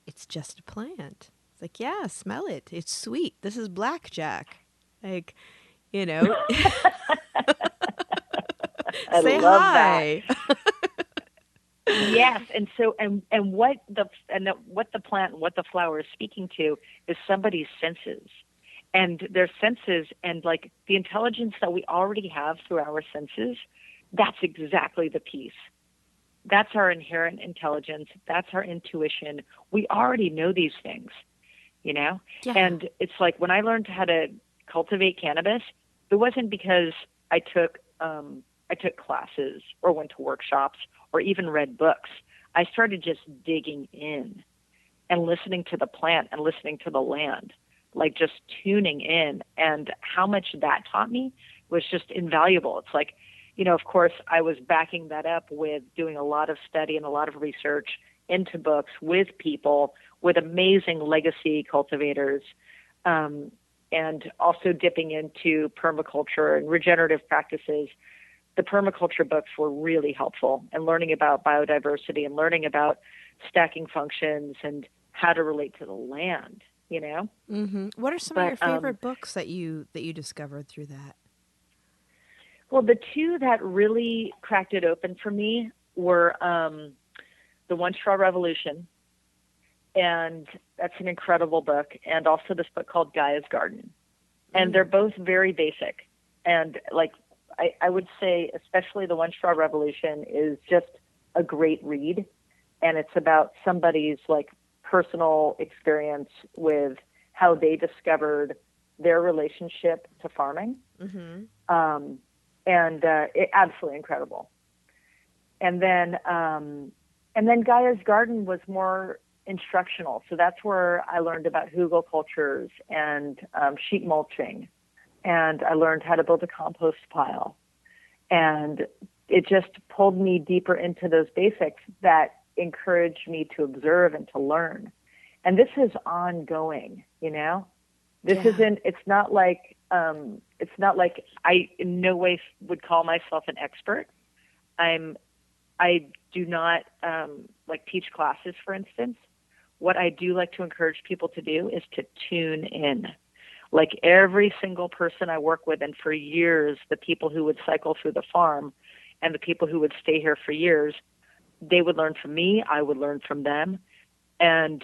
"It's just a plant." It's like, "Yeah, smell it. It's sweet. This is blackjack." Like, I say love that. hi. Yes, and so what the plant and what the flower is speaking to is somebody's senses, and their senses, and like the intelligence that we already have through our senses. That's exactly the piece. That's our inherent intelligence. That's our intuition. We already know these things, Yeah. And it's like when I learned how to cultivate cannabis, it wasn't because I took classes or went to workshops or even read books. I started just digging in. and listening to the plant and listening to the land, like just tuning in. And how much that taught me was just invaluable. It's like, of course, I was backing that up with doing a lot of study and a lot of research into books with people, with amazing legacy cultivators, and also dipping into permaculture and regenerative practices. The permaculture books were really helpful, and learning about biodiversity and learning about stacking functions and how to relate to the land, Mm-hmm. What are some of your favorite books that you discovered through that? Well, the two that really cracked it open for me were The One Straw Revolution, and that's an incredible book, and also this book called Gaia's Garden. And they're both very basic. And like I would say, especially The One Straw Revolution is just a great read, and it's about somebody's like personal experience with how they discovered their relationship to farming. Mm-hmm. It absolutely incredible. And then Gaia's Garden was more instructional. So that's where I learned about hugelkultures and sheet mulching, and I learned how to build a compost pile. And it just pulled me deeper into those basics that encouraged me to observe and to learn. And this is ongoing, it's not like I in no way would call myself an expert. I do not teach classes, for instance. What I do like to encourage people to do is to tune in. Like every single person I work with, and for years, the people who would cycle through the farm and the people who would stay here for years, they would learn from me, I would learn from them. And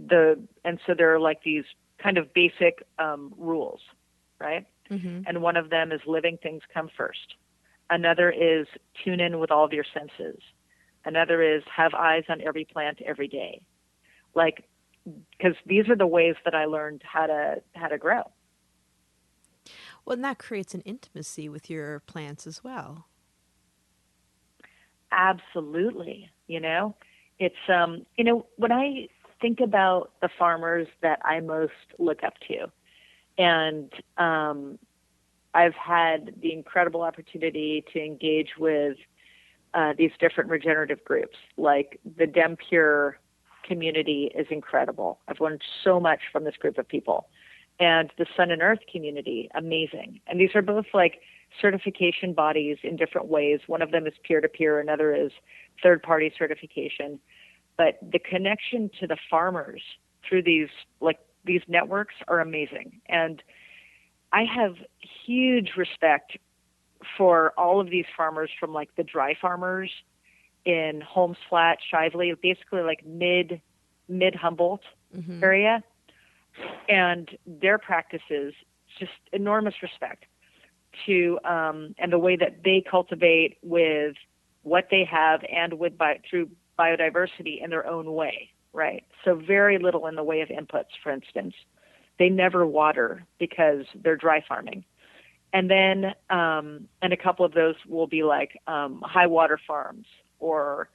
so there are like these kind of basic rules, right? Mm-hmm. And one of them is living things come first. Another is tune in with all of your senses. Another is have eyes on every plant every day. Because these are the ways that I learned how to grow. Well, and that creates an intimacy with your plants as well. Absolutely. It's, when I think about the farmers that I most look up to, and I've had the incredible opportunity to engage with these different regenerative groups, like the DemPure community is incredible. I've learned so much from this group of people. And the Sun and Earth community, amazing. And these are both like certification bodies in different ways. One of them is peer-to-peer, another is third-party certification. But the connection to the farmers through these networks are amazing. And I have huge respect for all of these farmers, from like the dry farmers in Holmes Flat, Shively, basically like mid Humboldt mm-hmm. area, and their practices, just enormous respect to, and the way that they cultivate with what they have and through biodiversity in their own way, right? So very little in the way of inputs, for instance. They never water because they're dry farming. And then, and a couple of those will be like high water farms or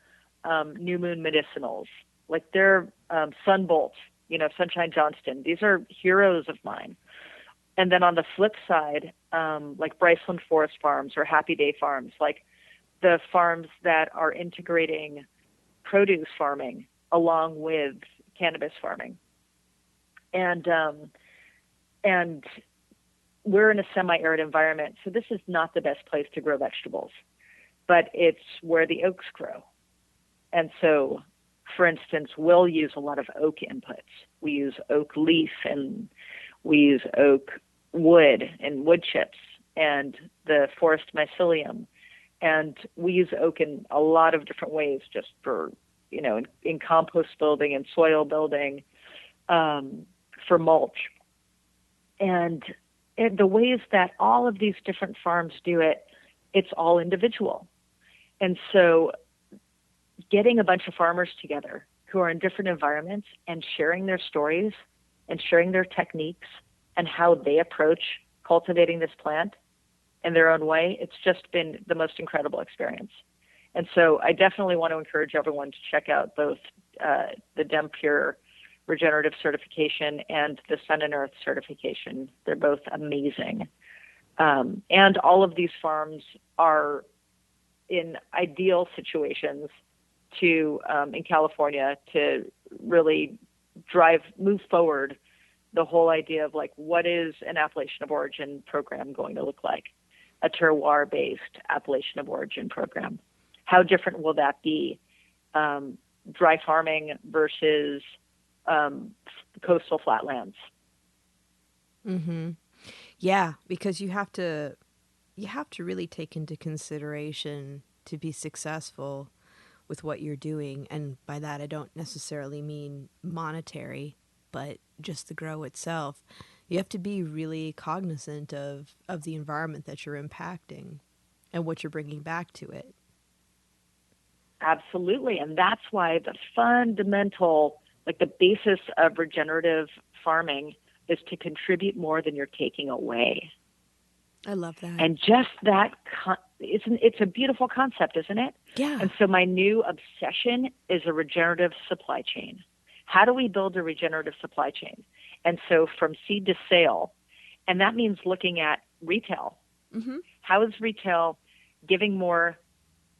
New Moon Medicinals, like they're Sunbolt, Sunshine Johnston. These are heroes of mine. And then on the flip side, like Bryceland Forest Farms or Happy Day Farms, like the farms that are integrating produce farming along with cannabis farming. And we're in a semi-arid environment, so this is not the best place to grow vegetables, but it's where the oaks grow. And so, for instance, we'll use a lot of oak inputs. We use oak leaf, and we use oak wood and wood chips and the forest mycelium. And we use oak in a lot of different ways, just for, in compost building and soil building, for mulch. And the ways that all of these different farms do it, it's all individual. And so getting a bunch of farmers together who are in different environments and sharing their stories and sharing their techniques and how they approach cultivating this plant in their own way, it's just been the most incredible experience. And so I definitely want to encourage everyone to check out both the DemPure regenerative certification and the Sun and Earth certification. They're both amazing. And all of these farms are in ideal situations to, in California, to really move forward the whole idea of like, what is an appellation of origin program going to look like? A terroir-based appellation of origin program. How different will that be? Dry farming versus coastal flatlands. Mm-hmm. Yeah, because you have to really take into consideration to be successful with what you're doing. And by that, I don't necessarily mean monetary, but just the grow itself. You have to be really cognizant of the environment that you're impacting and what you're bringing back to it. Absolutely. And that's why the fundamental, like the basis of regenerative farming is to contribute more than you're taking away. I love that. And just that, it's a beautiful concept, isn't it? Yeah. And so my new obsession is a regenerative supply chain. How do we build a regenerative supply chain? And so from seed to sale, and that means looking at retail. Mm-hmm. How is retail giving more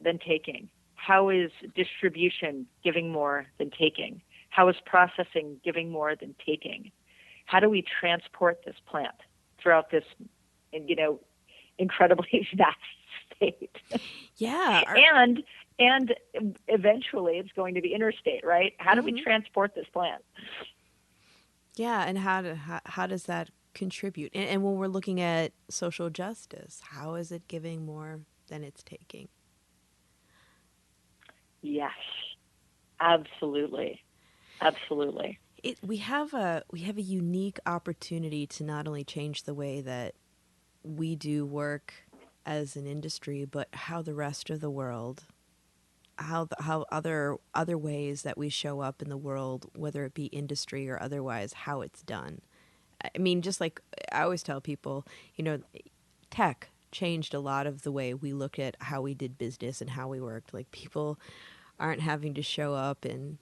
than taking? How is distribution giving more than taking? How is processing giving more than taking? How do we transport this plant throughout this, incredibly vast state? Yeah. And eventually it's going to be interstate, right? How do we transport this plant? Yeah, and how does that contribute? And when we're looking at social justice, how is it giving more than it's taking? Yes, absolutely. Absolutely. We have a unique opportunity to not only change the way that we do work as an industry, but how the rest of the world, how other ways that we show up in the world, whether it be industry or otherwise, how it's done. I mean, just like I always tell people, tech changed a lot of the way we look at how we did business and how we worked. Like, people aren't having to show up in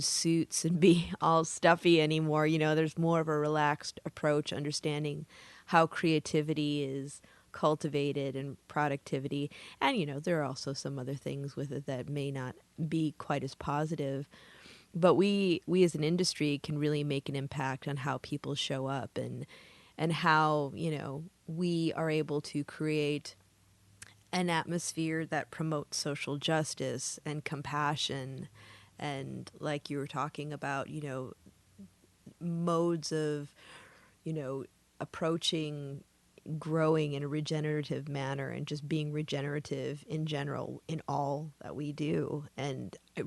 suits and be all stuffy anymore. There's more of a relaxed approach, understanding how creativity is cultivated and productivity. And, there are also some other things with it that may not be quite as positive. But we as an industry can really make an impact on how people show up and how, we are able to create an atmosphere that promotes social justice and compassion. And like you were talking about, modes of, approaching growing in a regenerative manner and just being regenerative in general in all that we do. And I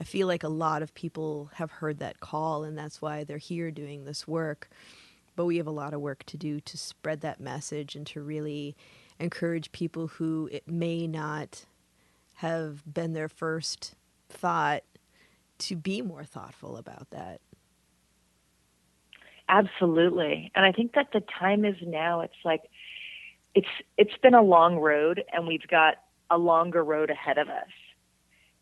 feel like a lot of people have heard that call, and that's why they're here doing this work. But we have a lot of work to do to spread that message and to really encourage people who it may not have been their first thought to be more thoughtful about that. Absolutely. And I think that the time is now. It's like it's been a long road, and we've got a longer road ahead of us.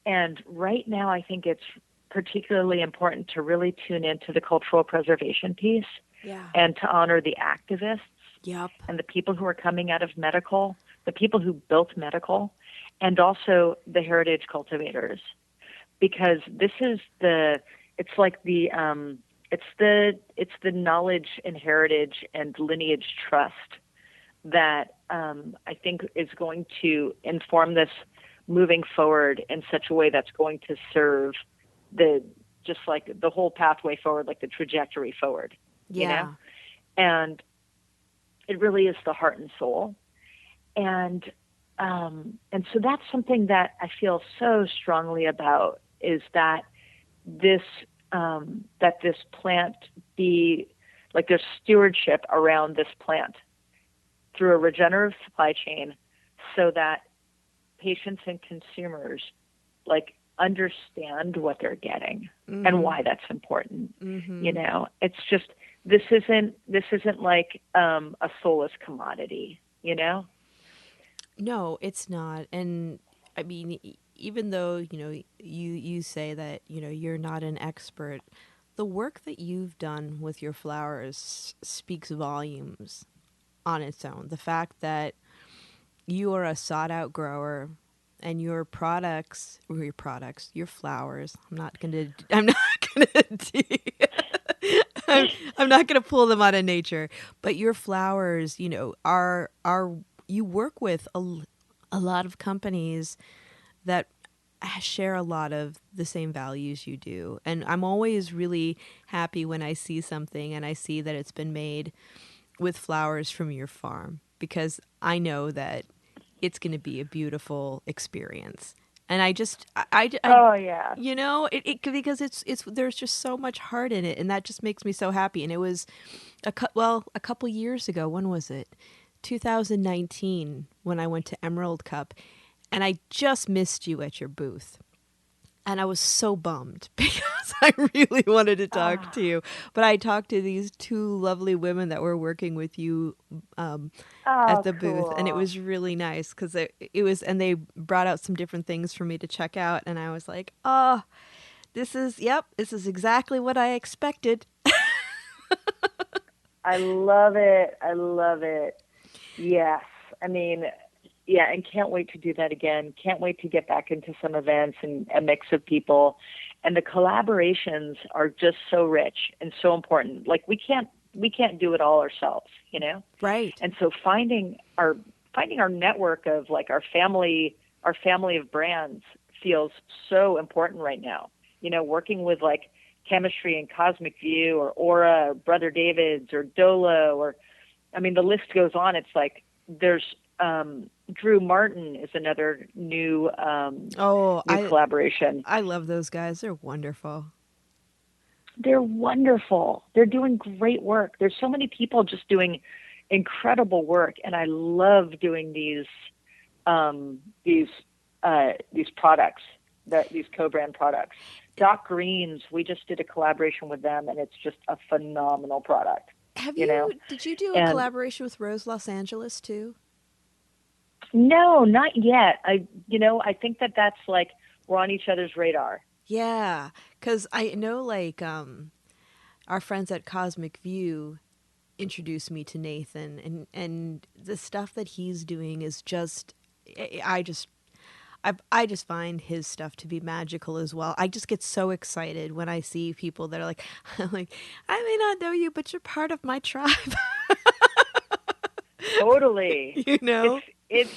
And right now I think it's particularly important to really tune into the cultural preservation piece. Yeah. And to honor the activists. Yep. And the people who are coming out of medical, the people who built medical, and also the heritage cultivators, because this is it's the knowledge and heritage and lineage trust that I think is going to inform this moving forward in such a way that's going to serve just like the whole pathway forward, like the trajectory forward. Yeah. And it really is the heart and soul. And so that's something that I feel so strongly about, is that this plant be like, there's stewardship around this plant through a regenerative supply chain, so that patients and consumers understand what they're getting and why that's important. It's just, this isn't like a soulless commodity, No, it's not. And I mean, even though, you say that, you're not an expert, the work that you've done with your flowers speaks volumes on its own. The fact that you are a sought out grower and your flowers. I'm not I'm not gonna pull them out of nature, but your flowers, are you work with a lot of companies that share a lot of the same values you do. And I'm always really happy when I see something and I see that it's been made with flowers from your farm, because I know that it's going to be a beautiful experience. And Oh yeah. because it's there's just so much heart in it, and that just makes me so happy. And it was a couple years ago. When was it? 2019, when I went to Emerald Cup, and I just missed you at your booth. And I was so bummed because I really wanted to talk to you. But I talked to these two lovely women that were working with you at the booth. And it was really nice because and they brought out some different things for me to check out. And I was like, oh, this is exactly what I expected. I love it. I love it. Yes. I mean, yeah, and can't wait to do that again. Can't wait to get back into some events and a mix of people. And the collaborations are just so rich and so important. Like we can't do it all ourselves, Right. And so finding our network of like our family of brands feels so important right now. Working with like Chemistry and Cosmic View or Aura or Brother David's or Dolo, or I mean the list goes on. It's like there's Drew Martin is another new collaboration. I love those guys. They're wonderful. They're wonderful. They're doing great work. There's so many people just doing incredible work, and I love doing these products, these co-brand products. Doc Green's, we just did a collaboration with them, and it's just a phenomenal product. Did you do a collaboration with Rose Los Angeles too? No, not yet. I think that's like we're on each other's radar. Yeah, because I know like our friends at Cosmic View introduced me to Nathan, and the stuff that he's doing is just, I just find his stuff to be magical as well. I just get so excited when I see people that are like, I'm like, I may not know you, but you're part of my tribe. Totally. It's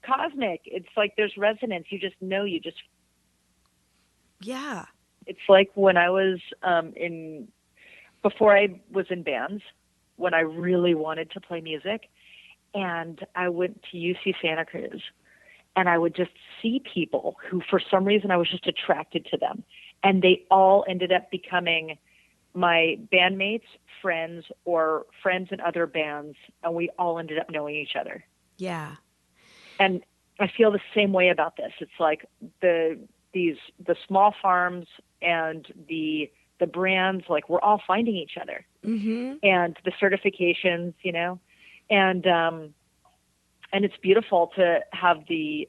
cosmic. It's like there's resonance. Yeah. It's like when I was before I was in bands, when I really wanted to play music, and I went to UC Santa Cruz, and I would just see people who, for some reason, I was just attracted to them, and they all ended up becoming my bandmates, friends, or friends in other bands, and we all ended up knowing each other. Yeah. And I feel the same way about this. It's like the small farms and the brands, like we're all finding each other. Mm-hmm. And the certifications, and it's beautiful to have the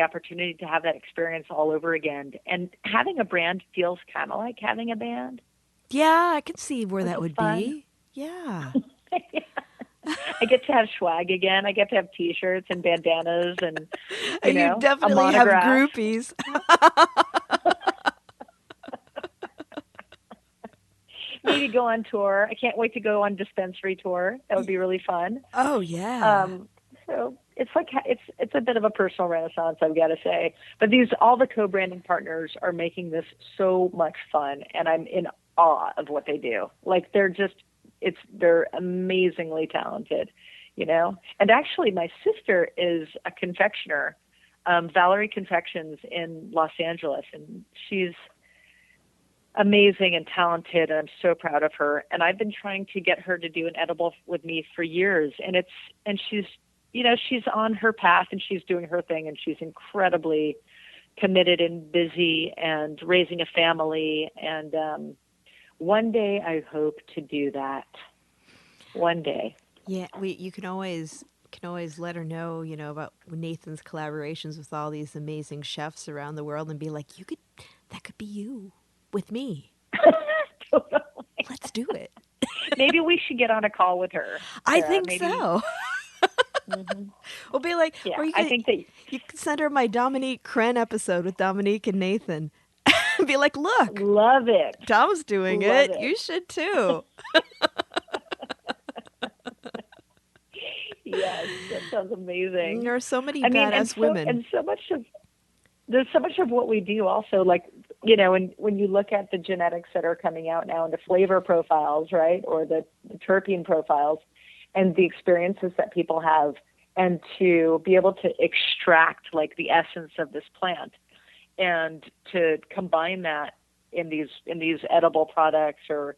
opportunity to have that experience all over again. And having a brand feels kind of like having a band. Yeah, I can see where that would fun. be. Yeah. I get to have swag again. I get to have T-shirts and bandanas, and you definitely have groupies. Maybe go on tour. I can't wait to go on dispensary tour. That would be really fun. Oh yeah. So it's like it's a bit of a personal renaissance, I've got to say. But all the co-branding partners are making this so much fun, and I'm in awe of what they do. Like they're amazingly talented, And actually, my sister is a confectioner, Valerie Confections in Los Angeles, and she's amazing and talented, and I'm so proud of her. And I've been trying to get her to do an edible with me for years, and she's on her path, and she's doing her thing, and she's incredibly committed and busy and raising a family. And one day I hope to do that. One day. Yeah, you can always let her know, about Nathan's collaborations with all these amazing chefs around the world, and be like, that could be you with me. Let's do it. Maybe we should get on a call with her. I Sarah. think Maybe. so. We'll be like, Yeah, or I think that. you can send her my Dominique Crenn episode with Dominique and Nathan. Be like, look, Love it. Tom's doing Love it. You should too. Yes, that sounds amazing. There are so many badass women. And there's so much of what we do also, like, you know, when you look at the genetics that are coming out now and the flavor profiles, right, or the terpene profiles and the experiences that people have, and to be able to extract like the essence of this plant and to combine that in these edible products or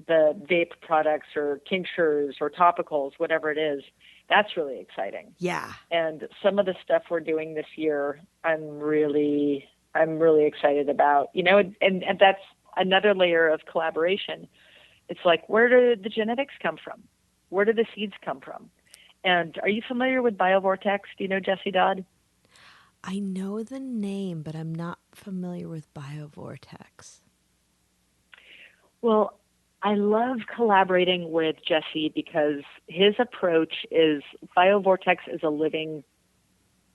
the vape products or tinctures or topicals, whatever it is, that's really exciting. Yeah. And some of the stuff we're doing this year, I'm really excited about, you know, and that's another layer of collaboration. It's like, where do the genetics come from? Where do the seeds come from? And are you familiar with BioVortex? Do you know Jesse Dodd? I know the name, but I'm not familiar with BioVortex. Well, I love collaborating with Jesse because his approach is BioVortex is a living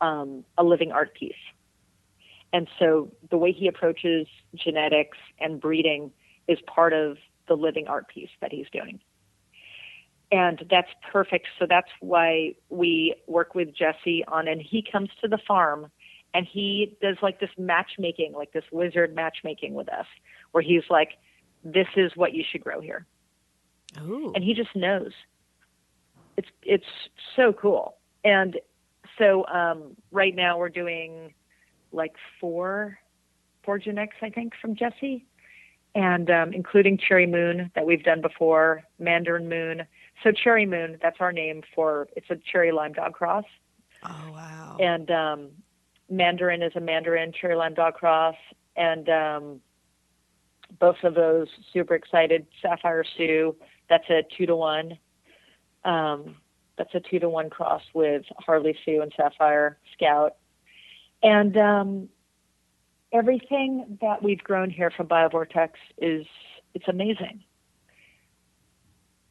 art piece. And so the way he approaches genetics and breeding is part of the living art piece that he's doing. And that's perfect. So that's why we work with Jesse and he comes to the farm and he does like this matchmaking, like this wizard matchmaking with us, where he's like, this is what you should grow here. Ooh. And he just knows. It's so cool. And so right now we're doing like four genetics, I think, from Jesse, and including Cherry Moon that we've done before, Mandarin Moon. So Cherry Moon, that's our name it's a cherry lime dog cross. Oh, wow. And Mandarin is a Mandarin cherry lime dog cross. And both of those, super excited. Sapphire Sue, that's a 2-to-1. That's a 2-to-1 cross with Harley Sue and Sapphire Scout. And everything that we've grown here from BioVortex it's amazing.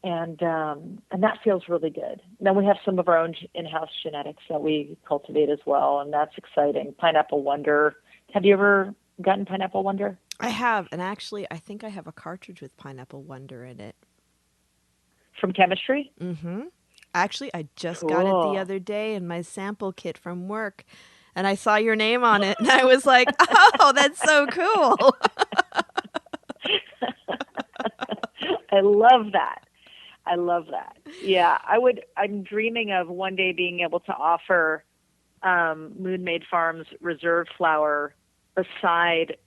And that feels really good. Then we have some of our own in-house genetics that we cultivate as well, and that's exciting. Pineapple Wonder. Have you ever gotten Pineapple Wonder? I have, and actually, I think I have a cartridge with Pineapple Wonder in it. From chemistry? Mm-hmm. Actually, I just got it the other day in my sample kit from work, and I saw your name on it, and I was like, oh, that's so cool. I love that. Yeah, I'm dreaming of one day being able to offer Moon Made Farms reserve flower beside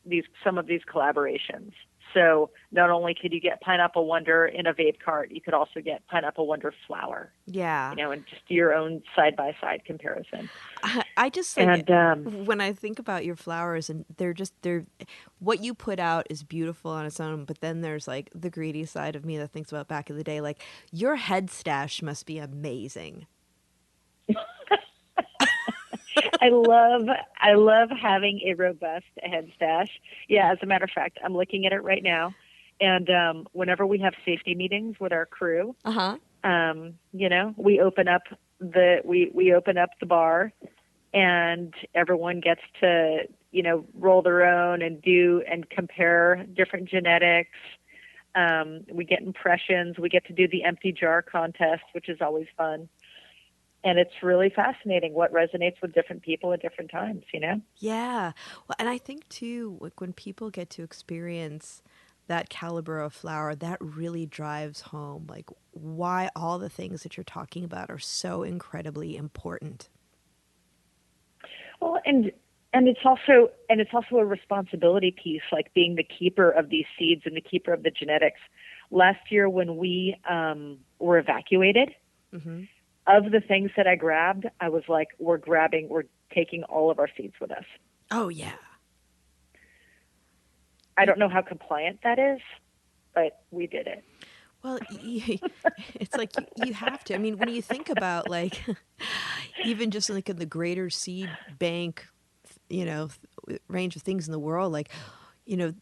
some of these collaborations. So not only could you get Pineapple Wonder in a vape cart, you could also get Pineapple Wonder flower. Yeah. You know, and just your own side-by-side comparison. I just like when I think about your flowers, and they're what you put out is beautiful on its own, but then there's like the greedy side of me that thinks about back in the day, like your head stash must be amazing. I love having a robust head stash. Yeah, as a matter of fact, I'm looking at it right now. And whenever we have safety meetings with our crew, you know, we open up the bar, and everyone gets to, you know, roll their own and do and compare different genetics. We get impressions. We get to do the empty jar contest, which is always fun. And it's really fascinating what resonates with different people at different times, you know? Yeah. Well, and I think, too, like when people get to experience that caliber of flower, that really drives home, like, why all the things that you're talking about are so incredibly important. Well, and it's also a responsibility piece, like being the keeper of these seeds and the keeper of the genetics. Last year when we were evacuated, of the things that I grabbed, I was like, we're taking all of our seeds with us. Oh, yeah. I don't know how compliant that is, but we did it. Well, it's like you have to. I mean, when you think about like even just like in the greater seed bank, you know, range of things in the world, like, you know,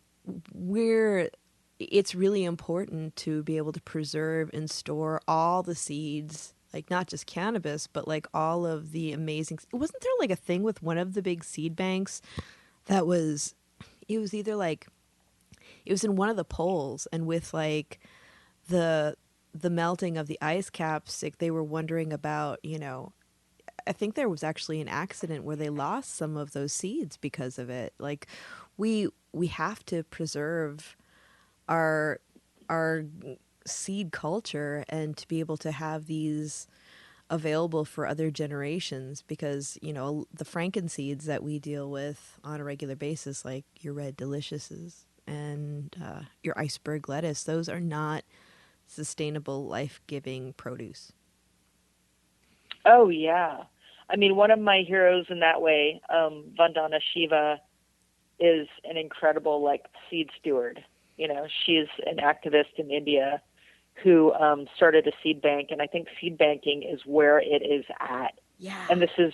we're it's really important to be able to preserve and store all the seeds, like not just cannabis, but like all of the amazing. Wasn't there like a thing with one of the big seed banks that was, it was either like, it was in one of the poles, and with like the melting of the ice caps, like they were wondering about, I think there was actually an accident where they lost some of those seeds because of it. Like we have to preserve our seed culture and to be able to have these available for other generations, because the frankenseeds that we deal with on a regular basis, like your red deliciouses and your iceberg lettuce, those are not sustainable, life-giving produce. Oh yeah, I mean, one of my heroes in that way, Vandana Shiva, is an incredible like seed steward. She's an activist in India who started a seed bank, and I think seed banking is where it is at. Yeah. And this is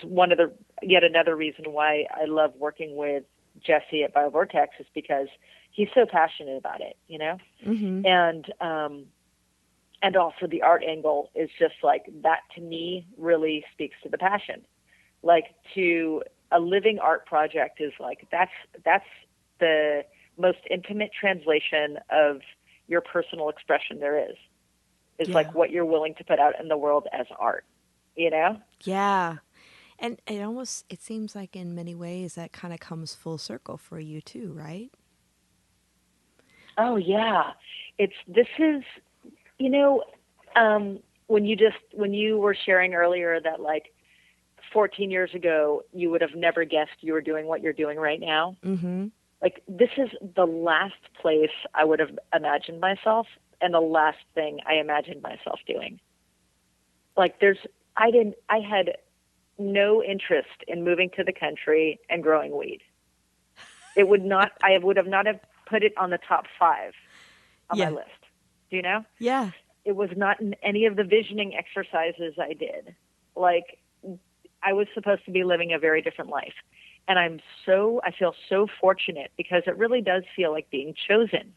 yet another reason why I love working with Jesse at BioVortex, is because he's so passionate about it, Mm-hmm. And also the art angle is just like that, to me, really speaks to the passion. Like, to a living art project is like, that's the most intimate translation of your personal expression there is Yeah. like what you're willing to put out in the world as art, Yeah. And it seems like in many ways that kind of comes full circle for you too, right? Oh yeah. This is, when you were sharing earlier that like 14 years ago, you would have never guessed you were doing what you're doing right now. Mm-hmm. Like, this is the last place I would have imagined myself, and the last thing I imagined myself doing. Like, I had no interest in moving to the country and growing weed. I would have not have put it on the top 5 on my list. Do you know? Yeah. It was not in any of the visioning exercises I did. Like, I was supposed to be living a very different life. And I feel so fortunate, because it really does feel like being chosen,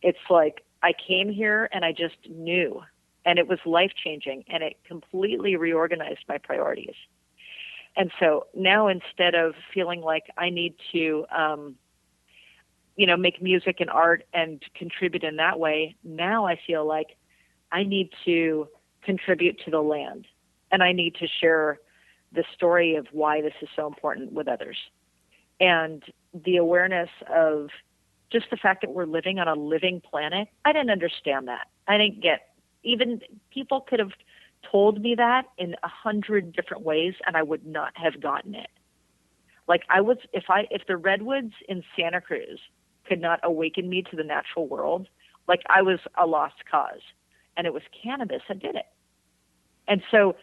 It's like I came here and I just knew, and it was life-changing, and it completely reorganized my priorities. And so now, instead of feeling like I need to, make music and art and contribute in that way, now I feel like I need to contribute to the land, and I need to share the story of why this is so important with others. And the awareness of just the fact that we're living on a living planet, I didn't understand that. I didn't get, even people could have told me that in 100 different ways, and I would not have gotten it. Like, if the redwoods in Santa Cruz could not awaken me to the natural world, like, I was a lost cause, and it was cannabis that did it. And so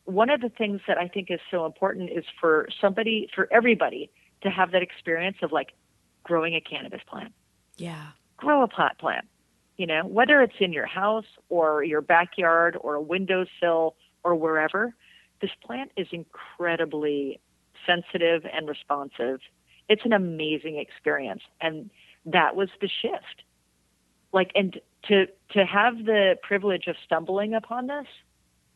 one of the things that I think is so important is for everybody to have that experience of like growing a cannabis plant. Yeah. Grow a pot plant, whether it's in your house or your backyard or a windowsill or wherever. This plant is incredibly sensitive and responsive. It's an amazing experience. And that was the shift. Like, and to have the privilege of stumbling upon this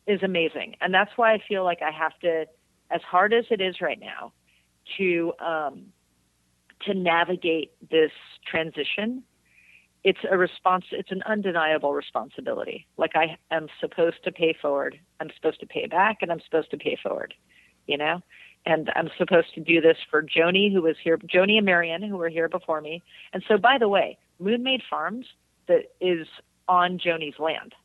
is amazing. And that's why I feel like I have to, as hard as it is right now, to navigate this transition. It's an undeniable responsibility. Like, I am supposed to pay forward. I'm supposed to pay back, and I'm supposed to pay forward, and I'm supposed to do this for Joni, who was here, Joni and Marion, who were here before me. And so, by the way, Moonmade Farms, that is on Joni's land.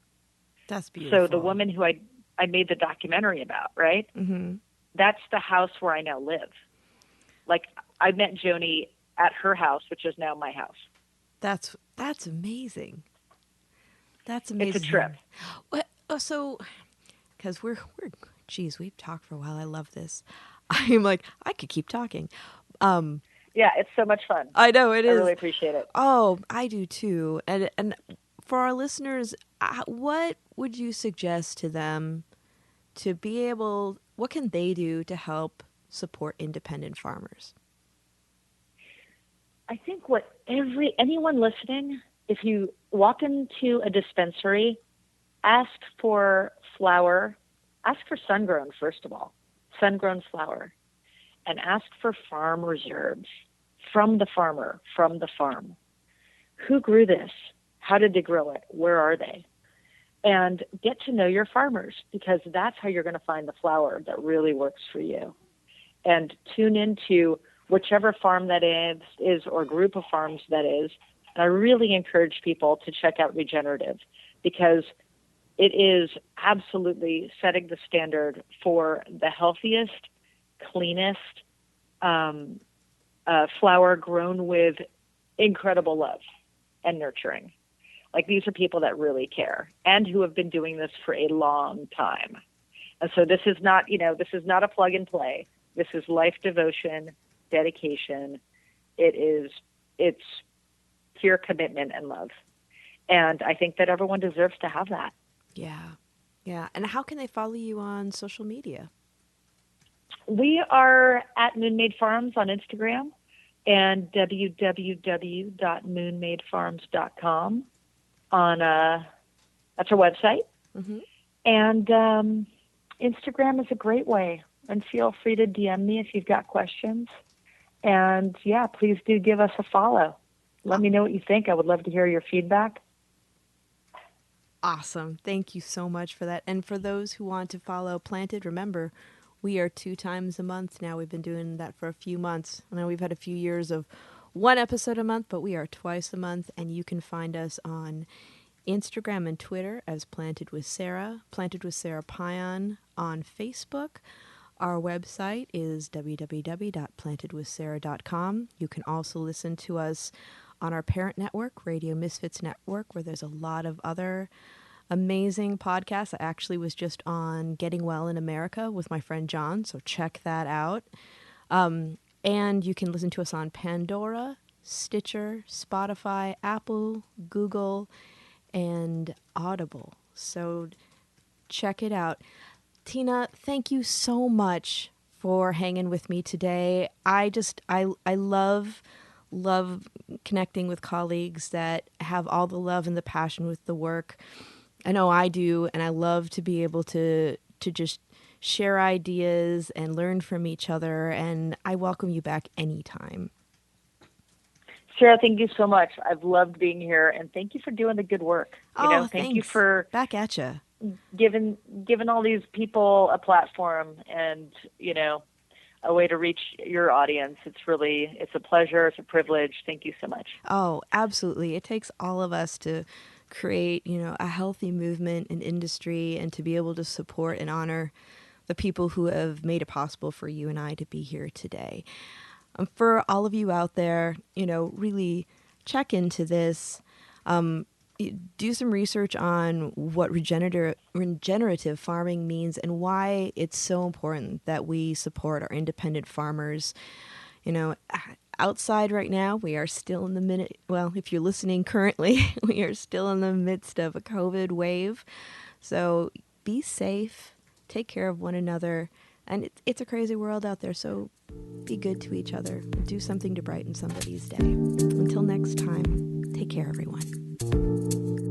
That's beautiful. So the woman who I made the documentary about, right? Mm-hmm. That's the house where I now live. Like, I met Joni at her house, which is now my house. That's amazing. That's amazing. It's a trip. What? Oh, so, because geez, we've talked for a while. I love this. I'm like, I could keep talking. Yeah, it's so much fun. I know it is. I really appreciate it. Oh, I do too. And for our listeners, what would you suggest to them to be able? What can they do to help support independent farmers? I think anyone listening, if you walk into a dispensary, ask for flower, ask for sun-grown, first of all, sun-grown flower, and ask for farm reserves from the farmer, from the farm. Who grew this? How did they grow it? Where are they? And get to know your farmers, because that's how you're going to find the flower that really works for you. And tune into whichever farm that is or group of farms that is. And I really encourage people to check out Regenerative, because it is absolutely setting the standard for the healthiest, cleanest flower grown with incredible love and nurturing. Like, these are people that really care and who have been doing this for a long time. And so this is not, a plug and play. This is life devotion, dedication. It's pure commitment and love. And I think that everyone deserves to have that. Yeah. Yeah. And how can they follow you on social media? We are at Moonmade Farms on Instagram and www.moonmadefarms.com that's our website. Mm-hmm. And Instagram is a great way. And feel free to DM me if you've got questions. And yeah, please do give us a follow. Let me know what you think. I would love to hear your feedback. Awesome. Thank you so much for that. And for those who want to follow Planted, remember, we are 2 times a month now. We've been doing that for a few months. I know we've had a few years of 1 episode a month, but we are twice a month. And you can find us on Instagram and Twitter as Planted with Sara Pion on Facebook. Our website is www.plantedwithsara.com. You can also listen to us on our parent network, Radio Misfits Network, where there's a lot of other amazing podcasts. I actually was just on Getting Well in America with my friend John, so check that out. And you can listen to us on Pandora, Stitcher, Spotify, Apple, Google, and Audible. So check it out. Tina, thank you so much for hanging with me today. I love connecting with colleagues that have all the love and the passion with the work. I know I do, and I love to be able to just share ideas and learn from each other, and I welcome you back anytime. Sara, thank you so much. I've loved being here, and thank you for doing the good work. Thanks. Thank you for back at you. Giving all these people a platform and, a way to reach your audience. It's a pleasure. It's a privilege. Thank you so much. Oh, absolutely. It takes all of us to create, a healthy movement and industry, and to be able to support and honor the people who have made it possible for you and I to be here today. For all of you out there, really check into this. Do some research on what regenerative farming means and why it's so important that we support our independent farmers. Outside right now, we are still in if you're listening currently, we are still in the midst of a COVID wave. So be safe, take care of one another. And it's a crazy world out there, so be good to each other. Do something to brighten somebody's day. Until next time, take care, everyone.